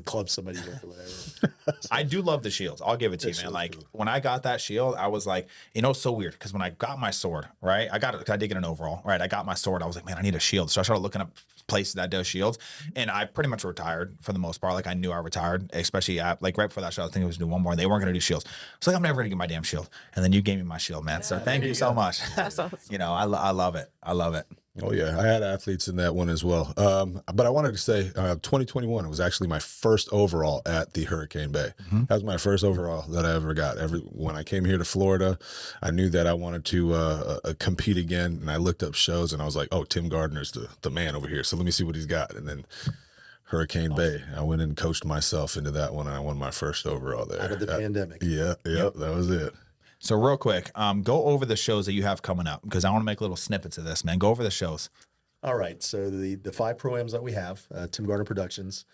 Speaker 2: club somebody with or whatever.
Speaker 1: I do love the shields. I'll give it to you, man. Like when I got that shield, I was like, it's so weird because when I got my sword, right, I did get an overall, right? I got my sword. I was like, man, I need a shield. So I started looking up places that does shields, and I pretty much retired for the most part. Like I knew I retired, especially like right before that show. I think it was doing one more. And they weren't going to do shields. It's like I'm never going to get my damn shield. And then you gave me my shield, man. So thank you so much.
Speaker 4: That's awesome.
Speaker 1: I love it. I love it.
Speaker 3: Oh yeah, I had athletes in that one as well. But I wanted to say, 2021 was actually my first overall at the Hurricane Bay. That was my first overall that I ever got. When I came here to Florida, I knew that I wanted to compete again, and I looked up shows, and I was like, oh, Tim Gardner's the man over here. So let me see what he's got. And then Hurricane Bay, I went and coached myself into that one, and I won my first overall there.
Speaker 2: Out of the pandemic.
Speaker 3: Yeah, that was it.
Speaker 1: So real quick, go over the shows that you have coming up because I want to make little snippets of this, man. Go over the shows.
Speaker 2: All right. So the 5 pro-ams that we have, Tim Gardner Productions,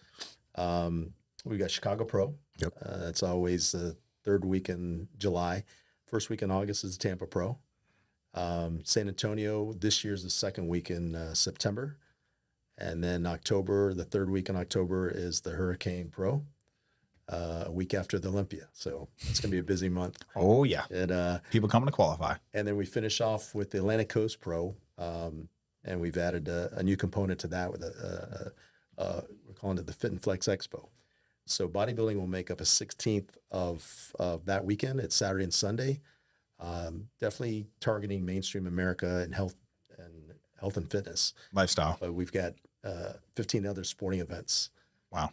Speaker 2: we got Chicago Pro.
Speaker 3: Yep.
Speaker 2: That's always the third week in July. First week in August is Tampa Pro. San Antonio, this year's the second week in September. And then October, the third week in October is the Hurricane Pro. A week after the Olympia. So it's going to be a busy month.
Speaker 1: Oh yeah.
Speaker 2: And
Speaker 1: People coming to qualify.
Speaker 2: and then we finish off with the Atlantic Coast Pro, and we've added a new component to that with we're calling it the Fit and Flex Expo. So bodybuilding will make up a 16th of that weekend. It's Saturday and Sunday. Definitely targeting mainstream America and health and fitness.
Speaker 1: Lifestyle.
Speaker 2: But we've got 15 other sporting events.
Speaker 1: Wow.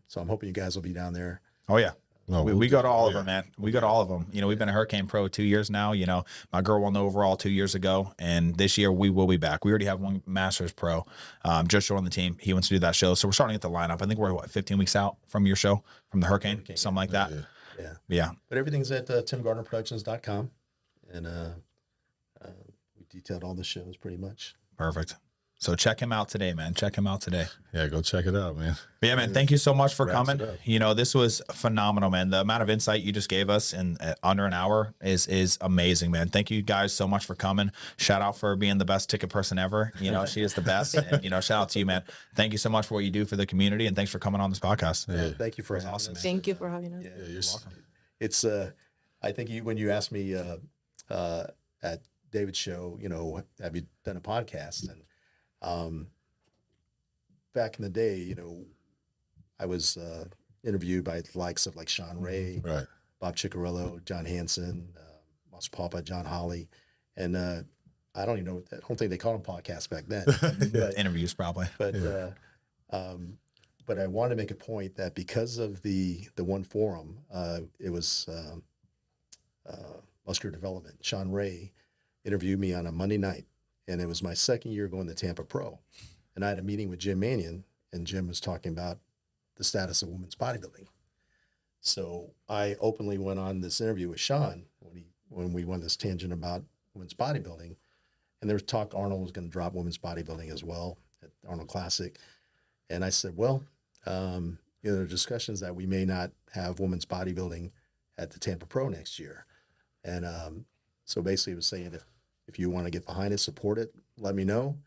Speaker 2: So I'm hoping you guys will be down there.
Speaker 1: Oh yeah.
Speaker 3: No,
Speaker 1: We go to all of them, man. We go to all of them. We've been a Hurricane Pro 2 years now. My girl won the overall 2 years ago, and this year we will be back. We already have one Masters Pro, just joined the team. He wants to do that show, so we're starting to get the lineup. I think we're 15 weeks out from your show, from the Hurricane, something like that. Yeah.
Speaker 2: But everything's at timgardnerproductions.com, and we detailed all the shows pretty much.
Speaker 1: Perfect. So check him out today, man. Check him out today.
Speaker 3: Yeah, go check it out, man.
Speaker 1: But yeah, man, thank you so much for
Speaker 3: Wraps
Speaker 1: coming.
Speaker 3: it up.
Speaker 1: This was phenomenal, man. The amount of insight you just gave us in under an hour is amazing, man. Thank you guys so much for coming. Shout out for being the best ticket person ever. She is the best. And, shout out to you, man. Thank you so much for what you do for the community, and thanks for coming on this podcast.
Speaker 3: Yeah.
Speaker 2: Thank you for having
Speaker 1: awesome,
Speaker 2: us.
Speaker 4: Thank you for having us.
Speaker 2: Yeah,
Speaker 3: You're welcome.
Speaker 2: It's I think when you asked me at David's show, have you done a podcast? And back in the day, I was interviewed by the likes of like Sean Ray,
Speaker 3: Right.
Speaker 2: Bob Ciccarello, John Hansen, Moss Papa, John Holly, and I don't even know. I don't think they called them podcasts back then. But
Speaker 1: Interviews probably.
Speaker 2: but I want to make a point that because of the one forum, it was muscular development. Sean Ray interviewed me on a Monday night, and it was my second year going to Tampa Pro, and I had a meeting with Jim Mannion, and Jim was talking about the status of women's bodybuilding. So I openly went on this interview with Sean when we went this tangent about women's bodybuilding, and there was talk Arnold was going to drop women's bodybuilding as well at Arnold Classic, and I said, well, there are discussions that we may not have women's bodybuilding at the Tampa Pro next year, and so basically it was saying if you want to get behind it, support it, let me know,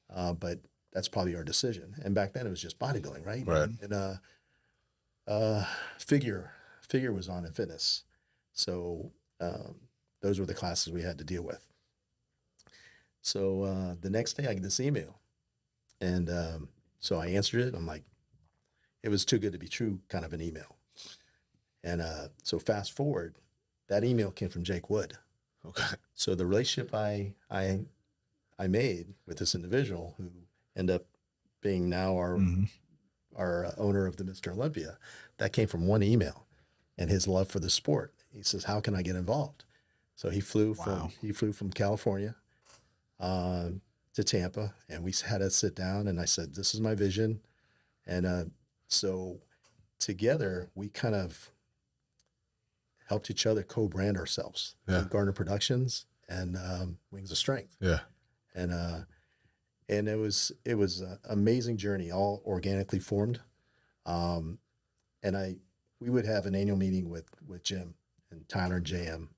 Speaker 2: but that's probably our decision. And back then it was just bodybuilding, right?
Speaker 3: Right.
Speaker 2: And figure was on in fitness. So those were the classes we had to deal with. So the next day I get this email, and so I answered it. I'm like, it was too good to be true kind of an email. And so fast forward, that email came from Jake Wood.
Speaker 3: Okay.
Speaker 2: So the relationship I made with this individual who ended up being now our owner of the Mr. Olympia, that came from one email and his love for the sport. He says, "How can I get involved?" So he flew from California to Tampa, and we had to sit down. And I said, "This is my vision," and so together we kind of helped each other co-brand ourselves.
Speaker 3: Yeah.
Speaker 2: Gardner Productions and Wings of Strength,
Speaker 3: Yeah.
Speaker 2: and it was an amazing journey, all organically formed. And we would have an annual meeting with Jim and Tyler and JM,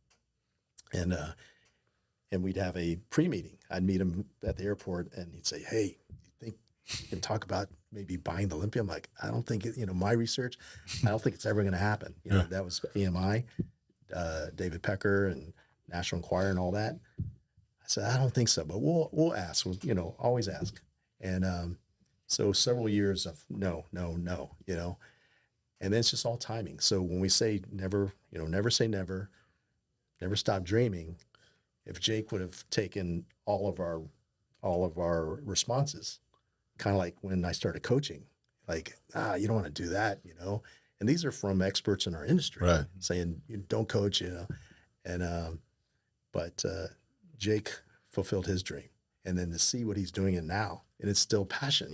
Speaker 2: and we'd have a pre-meeting. I'd meet him at the airport, and he'd say, "Hey, you think you can talk about maybe buying the Olympia?" I'm like, "I don't think my research, I don't think it's ever going to happen." That was EMI, David Pecker, and National Enquirer, and all that. I said, "I don't think so, but we'll ask. Always ask." And so several years of no, and then it's just all timing. So when we say never, never say never, never stop dreaming. If Jake would have taken all of our responses, kind of like when I started coaching, like, you don't want to do that, and these are from experts in our industry,
Speaker 3: Right.
Speaker 2: saying you don't coach, and but Jake fulfilled his dream, and then to see what he's doing it now, and it's still passion,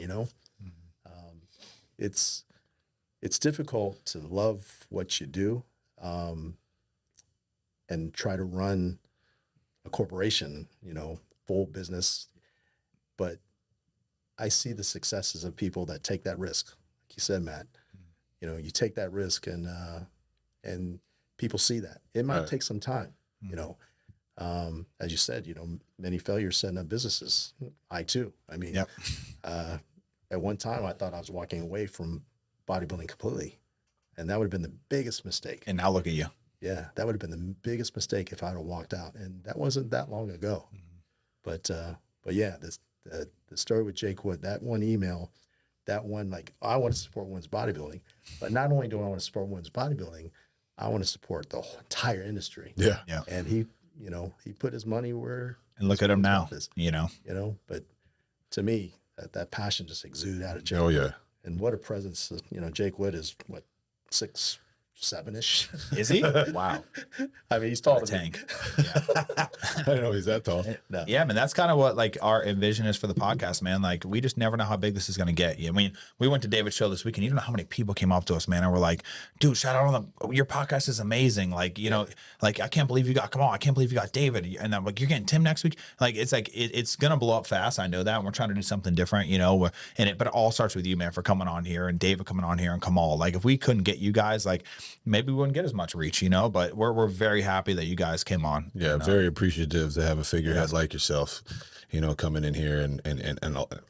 Speaker 2: it's difficult to love what you do, and try to run a corporation, full business. But I see the successes of people that take that risk. Like you said, Matt, you take that risk, and people see that. It might take some time, as you said, many failures setting up businesses. I too. I mean,
Speaker 1: Yep.
Speaker 2: At one time I thought I was walking away from bodybuilding completely, and that would have been the biggest mistake.
Speaker 1: And now look at you.
Speaker 2: Yeah, that would have been the biggest mistake if I'd have walked out, and that wasn't that long ago. But yeah, the story with Jake Wood, that one email, that one, like, I want to support women's bodybuilding, but not only do I want to support women's bodybuilding, I want to support the whole entire industry.
Speaker 3: Yeah.
Speaker 1: Yeah.
Speaker 2: And he put his money where,
Speaker 1: And look at him
Speaker 2: his
Speaker 1: now.
Speaker 2: mouth is, but to me, that passion just exuded out of Jake.
Speaker 3: Oh yeah.
Speaker 2: And what a presence. Jake Wood is what, 6'7"-ish.
Speaker 1: Is he? Wow.
Speaker 2: I mean, he's taller
Speaker 1: A
Speaker 2: than me.
Speaker 1: tank. Yeah.
Speaker 3: I didn't know he's that tall.
Speaker 2: No.
Speaker 1: Yeah, man, that's kind of what like our envision is for the podcast, man. Like, we just never know how big this is going to get. I mean, we went to David's show this weekend. You don't know how many people came up to us, man, and were like, "Dude, shout out on your podcast is amazing." Like, like, I can't believe you got David, and I'm like, "You're getting Tim next week." Like, it's gonna blow up fast. I know that, and we're trying to do something different, but it all starts with you, man, for coming on here, and David coming on here, and Kamal. Like, if we couldn't get you guys, like, maybe we wouldn't get as much reach, but we're very happy that you guys came on.
Speaker 3: Yeah, very appreciative to have a figurehead like yourself, coming in here and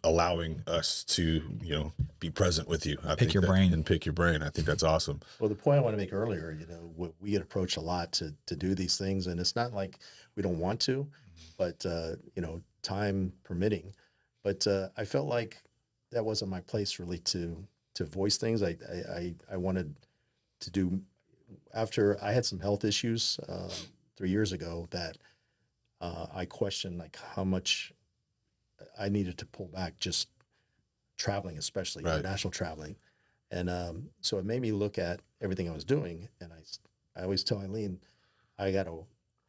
Speaker 3: allowing us to, be present with you.
Speaker 1: Pick your brain.
Speaker 3: And pick your brain. I think that's awesome.
Speaker 2: Well, the point I want to make earlier, we get approached a lot to do these things, and it's not like we don't want to, but time permitting. But I felt like that wasn't my place really to voice things. I wanted to do, after I had some health issues 3 years ago, that I questioned like how much I needed to pull back, just traveling, especially
Speaker 3: Right.
Speaker 2: international traveling. And so it made me look at everything I was doing. And I always tell Eileen, I got to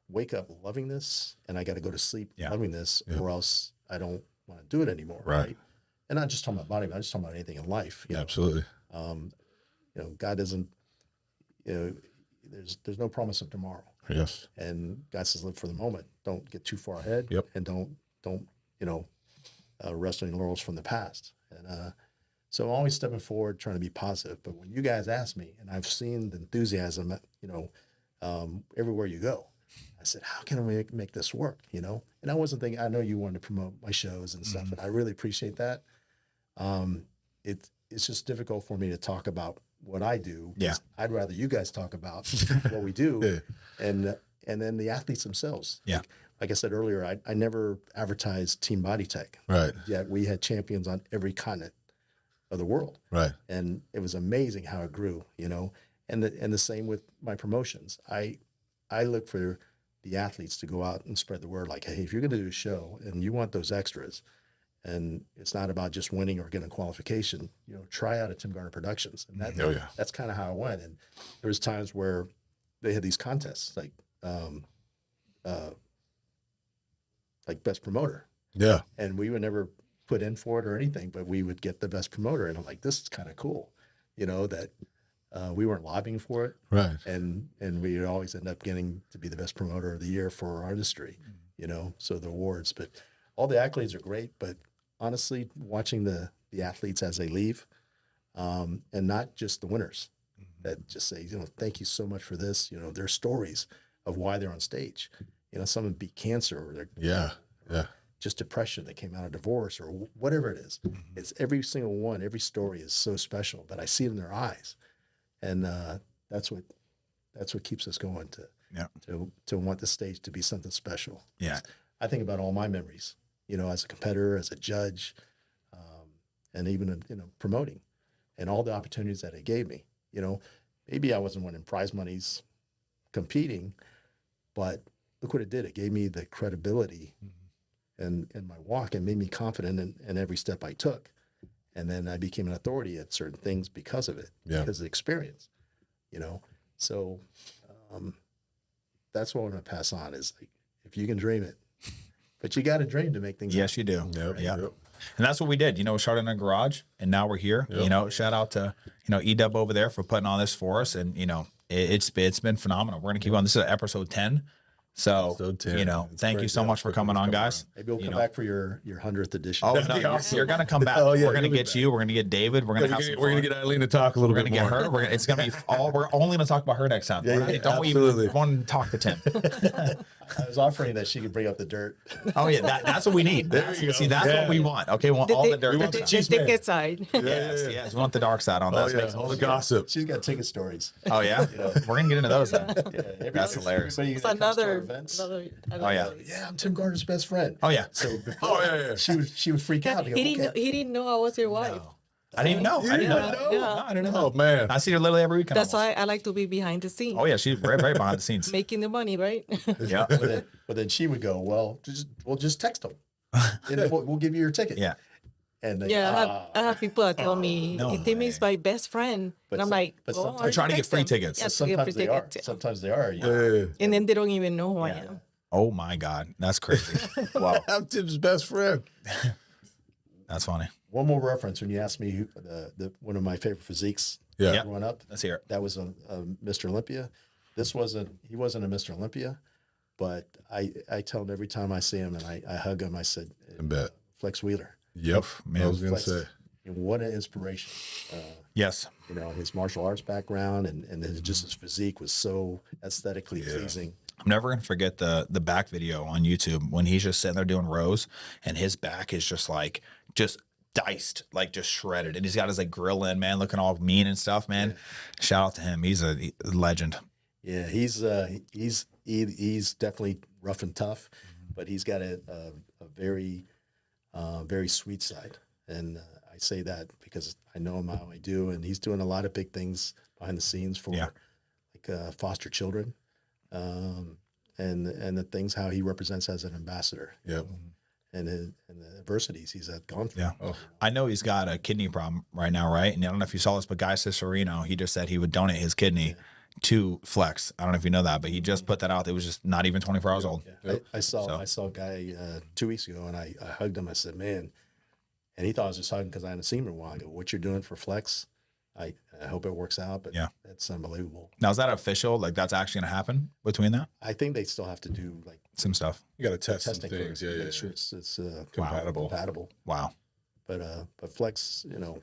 Speaker 2: wake up loving this, and I got to go to sleep loving this, or else I don't want to do it anymore.
Speaker 3: Right.
Speaker 2: And not just talking about body, but I'm just talking about anything in life.
Speaker 3: Absolutely.
Speaker 2: God doesn't, there's no promise of tomorrow.
Speaker 3: Yes.
Speaker 2: And God says, live for the moment. Don't get too far ahead.
Speaker 3: Yep.
Speaker 2: And don't rest on your laurels from the past. And so I'm always stepping forward, trying to be positive. But when you guys ask me, and I've seen the enthusiasm, everywhere you go, I said, how can I make this work? And I wasn't thinking, I know you wanted to promote my shows and stuff, and I really appreciate that. It's just difficult for me to talk about what I do.
Speaker 1: Yeah.
Speaker 2: I'd rather you guys talk about what we do, and then the athletes themselves.
Speaker 1: Yeah.
Speaker 2: Like I said earlier, I never advertised Team Body Tech.
Speaker 3: Right.
Speaker 2: Yet we had champions on every continent of the world.
Speaker 3: Right.
Speaker 2: And it was amazing how it grew, and the same with my promotions. I I look for the athletes to go out and spread the word. Like, hey, if you're going to do a show and you want those extras, and it's not about just winning or getting a qualification, try out at Tim Gardner Productions. And
Speaker 3: Oh, yeah.
Speaker 2: that's kind of how it went. And there was times where they had these contests, like best promoter,
Speaker 3: Yeah.
Speaker 2: and we would never put in for it or anything, but we would get the best promoter. And I'm like, this is kind of cool, that we weren't lobbying for it.
Speaker 3: Right.
Speaker 2: And we would always end up getting to be the best promoter of the year for our industry, so the awards. But all the accolades are great, but honestly, watching the athletes as they leave, and not just the winners that just say, thank you so much for this, their stories of why they're on stage. Someone beat cancer, or they're
Speaker 3: Yeah. Yeah.
Speaker 2: just depression that came out of divorce, or whatever it is. It's every single one, every story is so special, but I see it in their eyes. And that's what keeps us going to want the stage to be something special.
Speaker 1: Yeah.
Speaker 2: I think about all my memories, as a competitor, as a judge, and even promoting, and all the opportunities that it gave me. Maybe I wasn't winning prize monies competing, but look what it did. It gave me the credibility in my walk, and made me confident in every step I took. And then I became an authority at certain things because of it, because of the experience, So that's what I'm going to pass on is, like, if you can dream it, but you got to dream to make things
Speaker 1: Yes, you do.
Speaker 3: Yep.
Speaker 1: Yeah.
Speaker 3: Yep.
Speaker 1: And that's what we did. We started in a garage, and now we're here. Shout out to Edub over there for putting all this for us, and it's been phenomenal. We're gonna keep on. This is episode 10. So
Speaker 3: Episode 10. It's
Speaker 1: thank you
Speaker 3: great.
Speaker 1: so
Speaker 3: Yeah,
Speaker 1: much for
Speaker 3: it's
Speaker 1: coming on,
Speaker 3: coming
Speaker 1: guys.
Speaker 2: Maybe we'll come back for your 100th edition.
Speaker 1: Oh
Speaker 3: That'd
Speaker 1: no,
Speaker 3: be awesome.
Speaker 1: you're gonna come back.
Speaker 3: Oh, yeah,
Speaker 1: we're gonna
Speaker 3: you'll be
Speaker 1: get
Speaker 3: back.
Speaker 1: you. We're gonna get David. We're gonna have some
Speaker 3: We're gonna
Speaker 1: fun.
Speaker 3: get Eileen to talk a little
Speaker 1: We're
Speaker 3: bit
Speaker 1: gonna
Speaker 3: more.
Speaker 1: get her. It's gonna be all. We're only gonna talk about her next time.
Speaker 2: Yeah,
Speaker 1: Don't
Speaker 3: absolutely.
Speaker 1: even want to talk to Tim.
Speaker 2: I was offering that she could bring up the dirt.
Speaker 1: Oh yeah, that's what we need.
Speaker 3: There you go.
Speaker 1: See, that's what we want. Okay, we want all the dirt.
Speaker 3: want the
Speaker 4: the
Speaker 3: cheese man.
Speaker 4: ticket side.
Speaker 1: Yes, we want the dark side on
Speaker 3: Oh,
Speaker 1: that.
Speaker 3: yeah. All the gossip.
Speaker 2: She's got ticket stories.
Speaker 1: Oh yeah, we're gonna get into those then.
Speaker 2: That's
Speaker 1: hilarious.
Speaker 4: It's another.
Speaker 1: Oh yeah.
Speaker 2: Yeah, I'm Tim Gardner's best friend.
Speaker 1: Oh yeah.
Speaker 2: So
Speaker 3: Oh, yeah.
Speaker 2: she would freak out. and go,
Speaker 4: He
Speaker 2: okay.
Speaker 4: didn't know I was your wife.
Speaker 1: I didn't even know. I didn't know.
Speaker 4: Yeah.
Speaker 1: No, I didn't know.
Speaker 3: Oh, man.
Speaker 1: I see her literally every weekend.
Speaker 4: That's
Speaker 1: almost.
Speaker 4: why I like to be behind the scenes.
Speaker 1: Oh yeah, she's very, very behind the scenes.
Speaker 4: Making the money, right?
Speaker 1: Yeah.
Speaker 2: But then she would go, well, just text him, and we'll give you your ticket.
Speaker 1: Yeah.
Speaker 2: And they,
Speaker 4: Yeah, I have people that tell me
Speaker 1: No
Speaker 4: Tim is my best friend,
Speaker 2: But
Speaker 4: and I'm
Speaker 2: some-
Speaker 4: like,
Speaker 2: but
Speaker 4: oh,
Speaker 2: sometimes-
Speaker 4: I
Speaker 1: They're trying to get
Speaker 4: text
Speaker 1: free
Speaker 4: them.
Speaker 1: tickets.
Speaker 4: Yeah, to get
Speaker 2: sometimes
Speaker 4: free
Speaker 2: they are.
Speaker 4: tickets, yeah.
Speaker 2: Sometimes they are.
Speaker 3: Yeah.
Speaker 4: And then they don't even know who I am.
Speaker 1: Oh my God, that's crazy. Wow,
Speaker 3: I'm Tim's best friend.
Speaker 1: that's funny.
Speaker 2: One more reference when you asked me who, one of my favorite physiques
Speaker 3: Yeah.
Speaker 2: growing up.
Speaker 1: Let's hear it.
Speaker 2: That was a Mr. Olympia. He wasn't a Mr. Olympia, but I tell him every time I see him and I hug him, I said,
Speaker 3: I bet.
Speaker 2: Flex Wheeler.
Speaker 3: Yep.
Speaker 1: Man,
Speaker 3: I was going to
Speaker 2: Flex.
Speaker 3: say.
Speaker 2: And what an inspiration.
Speaker 1: Yes.
Speaker 2: His martial arts background and his physique was so aesthetically pleasing.
Speaker 1: I'm never gonna forget the back video on YouTube when he's just sitting there doing rows and his back is just diced, like just shredded, and he's got his like grill in, man, looking all mean and stuff, man.
Speaker 2: Yeah.
Speaker 1: Shout out to him. He's a legend.
Speaker 2: Yeah, he's definitely rough and tough, but he's got a very very sweet side, and I say that because I know him how I do, and he's doing a lot of big things behind the scenes for like foster children, and the things how he represents as an ambassador.
Speaker 3: Yep.
Speaker 2: And the adversities he's gone through.
Speaker 1: Yeah.
Speaker 3: Oh.
Speaker 1: I know he's got a kidney problem right now, right? And I don't know if you saw this, but Guy Cicerino, he just said he would donate his kidney to Flex. I don't know if you know that, but he just put that out. It was just not even 24 hours old.
Speaker 2: Yeah. I saw a guy 2 weeks ago, and I hugged him. I said, "Man," and he thought I was just hugging because I hadn't seen him in a while. I go, "What you're doing for Flex, I hope it works out." But
Speaker 1: Yeah.
Speaker 2: it's unbelievable.
Speaker 1: Now, is that official? Like that's actually gonna happen between that?
Speaker 2: I think they still have to do like
Speaker 1: Some stuff.
Speaker 3: You got to test some
Speaker 2: testing
Speaker 3: things.
Speaker 2: first.
Speaker 3: Yeah,
Speaker 2: to
Speaker 3: yeah.
Speaker 2: make sure it's
Speaker 3: Compatible.
Speaker 2: compatible.
Speaker 1: Wow.
Speaker 2: But Flex, even though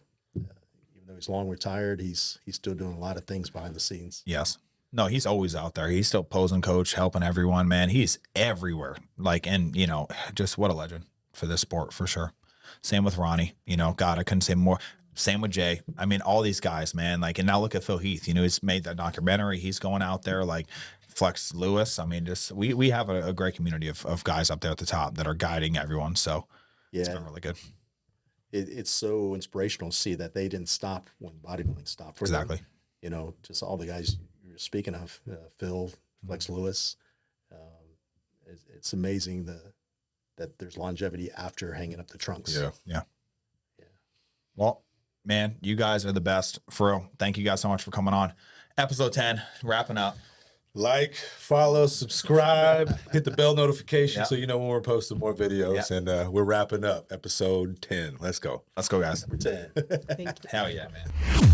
Speaker 2: he's long retired, he's still doing a lot of things behind the scenes.
Speaker 1: Yes. No, he's always out there. He's still posing coach, helping everyone, man. He's everywhere. Like, and just what a legend for this sport for sure. Same with Ronnie, God, I couldn't say more. Same with Jay. I mean, all these guys, man, like, and now look at Phil Heath, he's made that documentary. He's going out there like Flex Lewis. I mean, just, we have a great community of guys up there at the top that are guiding everyone. So it's
Speaker 2: Yeah,
Speaker 1: been really good.
Speaker 2: it's so inspirational to see that they didn't stop when bodybuilding stopped for them.
Speaker 1: Exactly.
Speaker 2: Just all the guys you were speaking of, Phil, Flex Lewis. It's amazing that there's longevity after hanging up the trunks.
Speaker 3: Yeah.
Speaker 1: Well, man, you guys are the best. For real. Thank you guys so much for coming on. Episode 10, wrapping up.
Speaker 3: Like, follow, subscribe, hit the bell notification
Speaker 1: Yeah.
Speaker 3: so you know when we're posting more videos.
Speaker 1: Yeah.
Speaker 3: And we're wrapping up episode 10. Let's go.
Speaker 1: Let's go, guys.
Speaker 2: Number 10.
Speaker 4: Thank you.
Speaker 1: Hell yeah, man.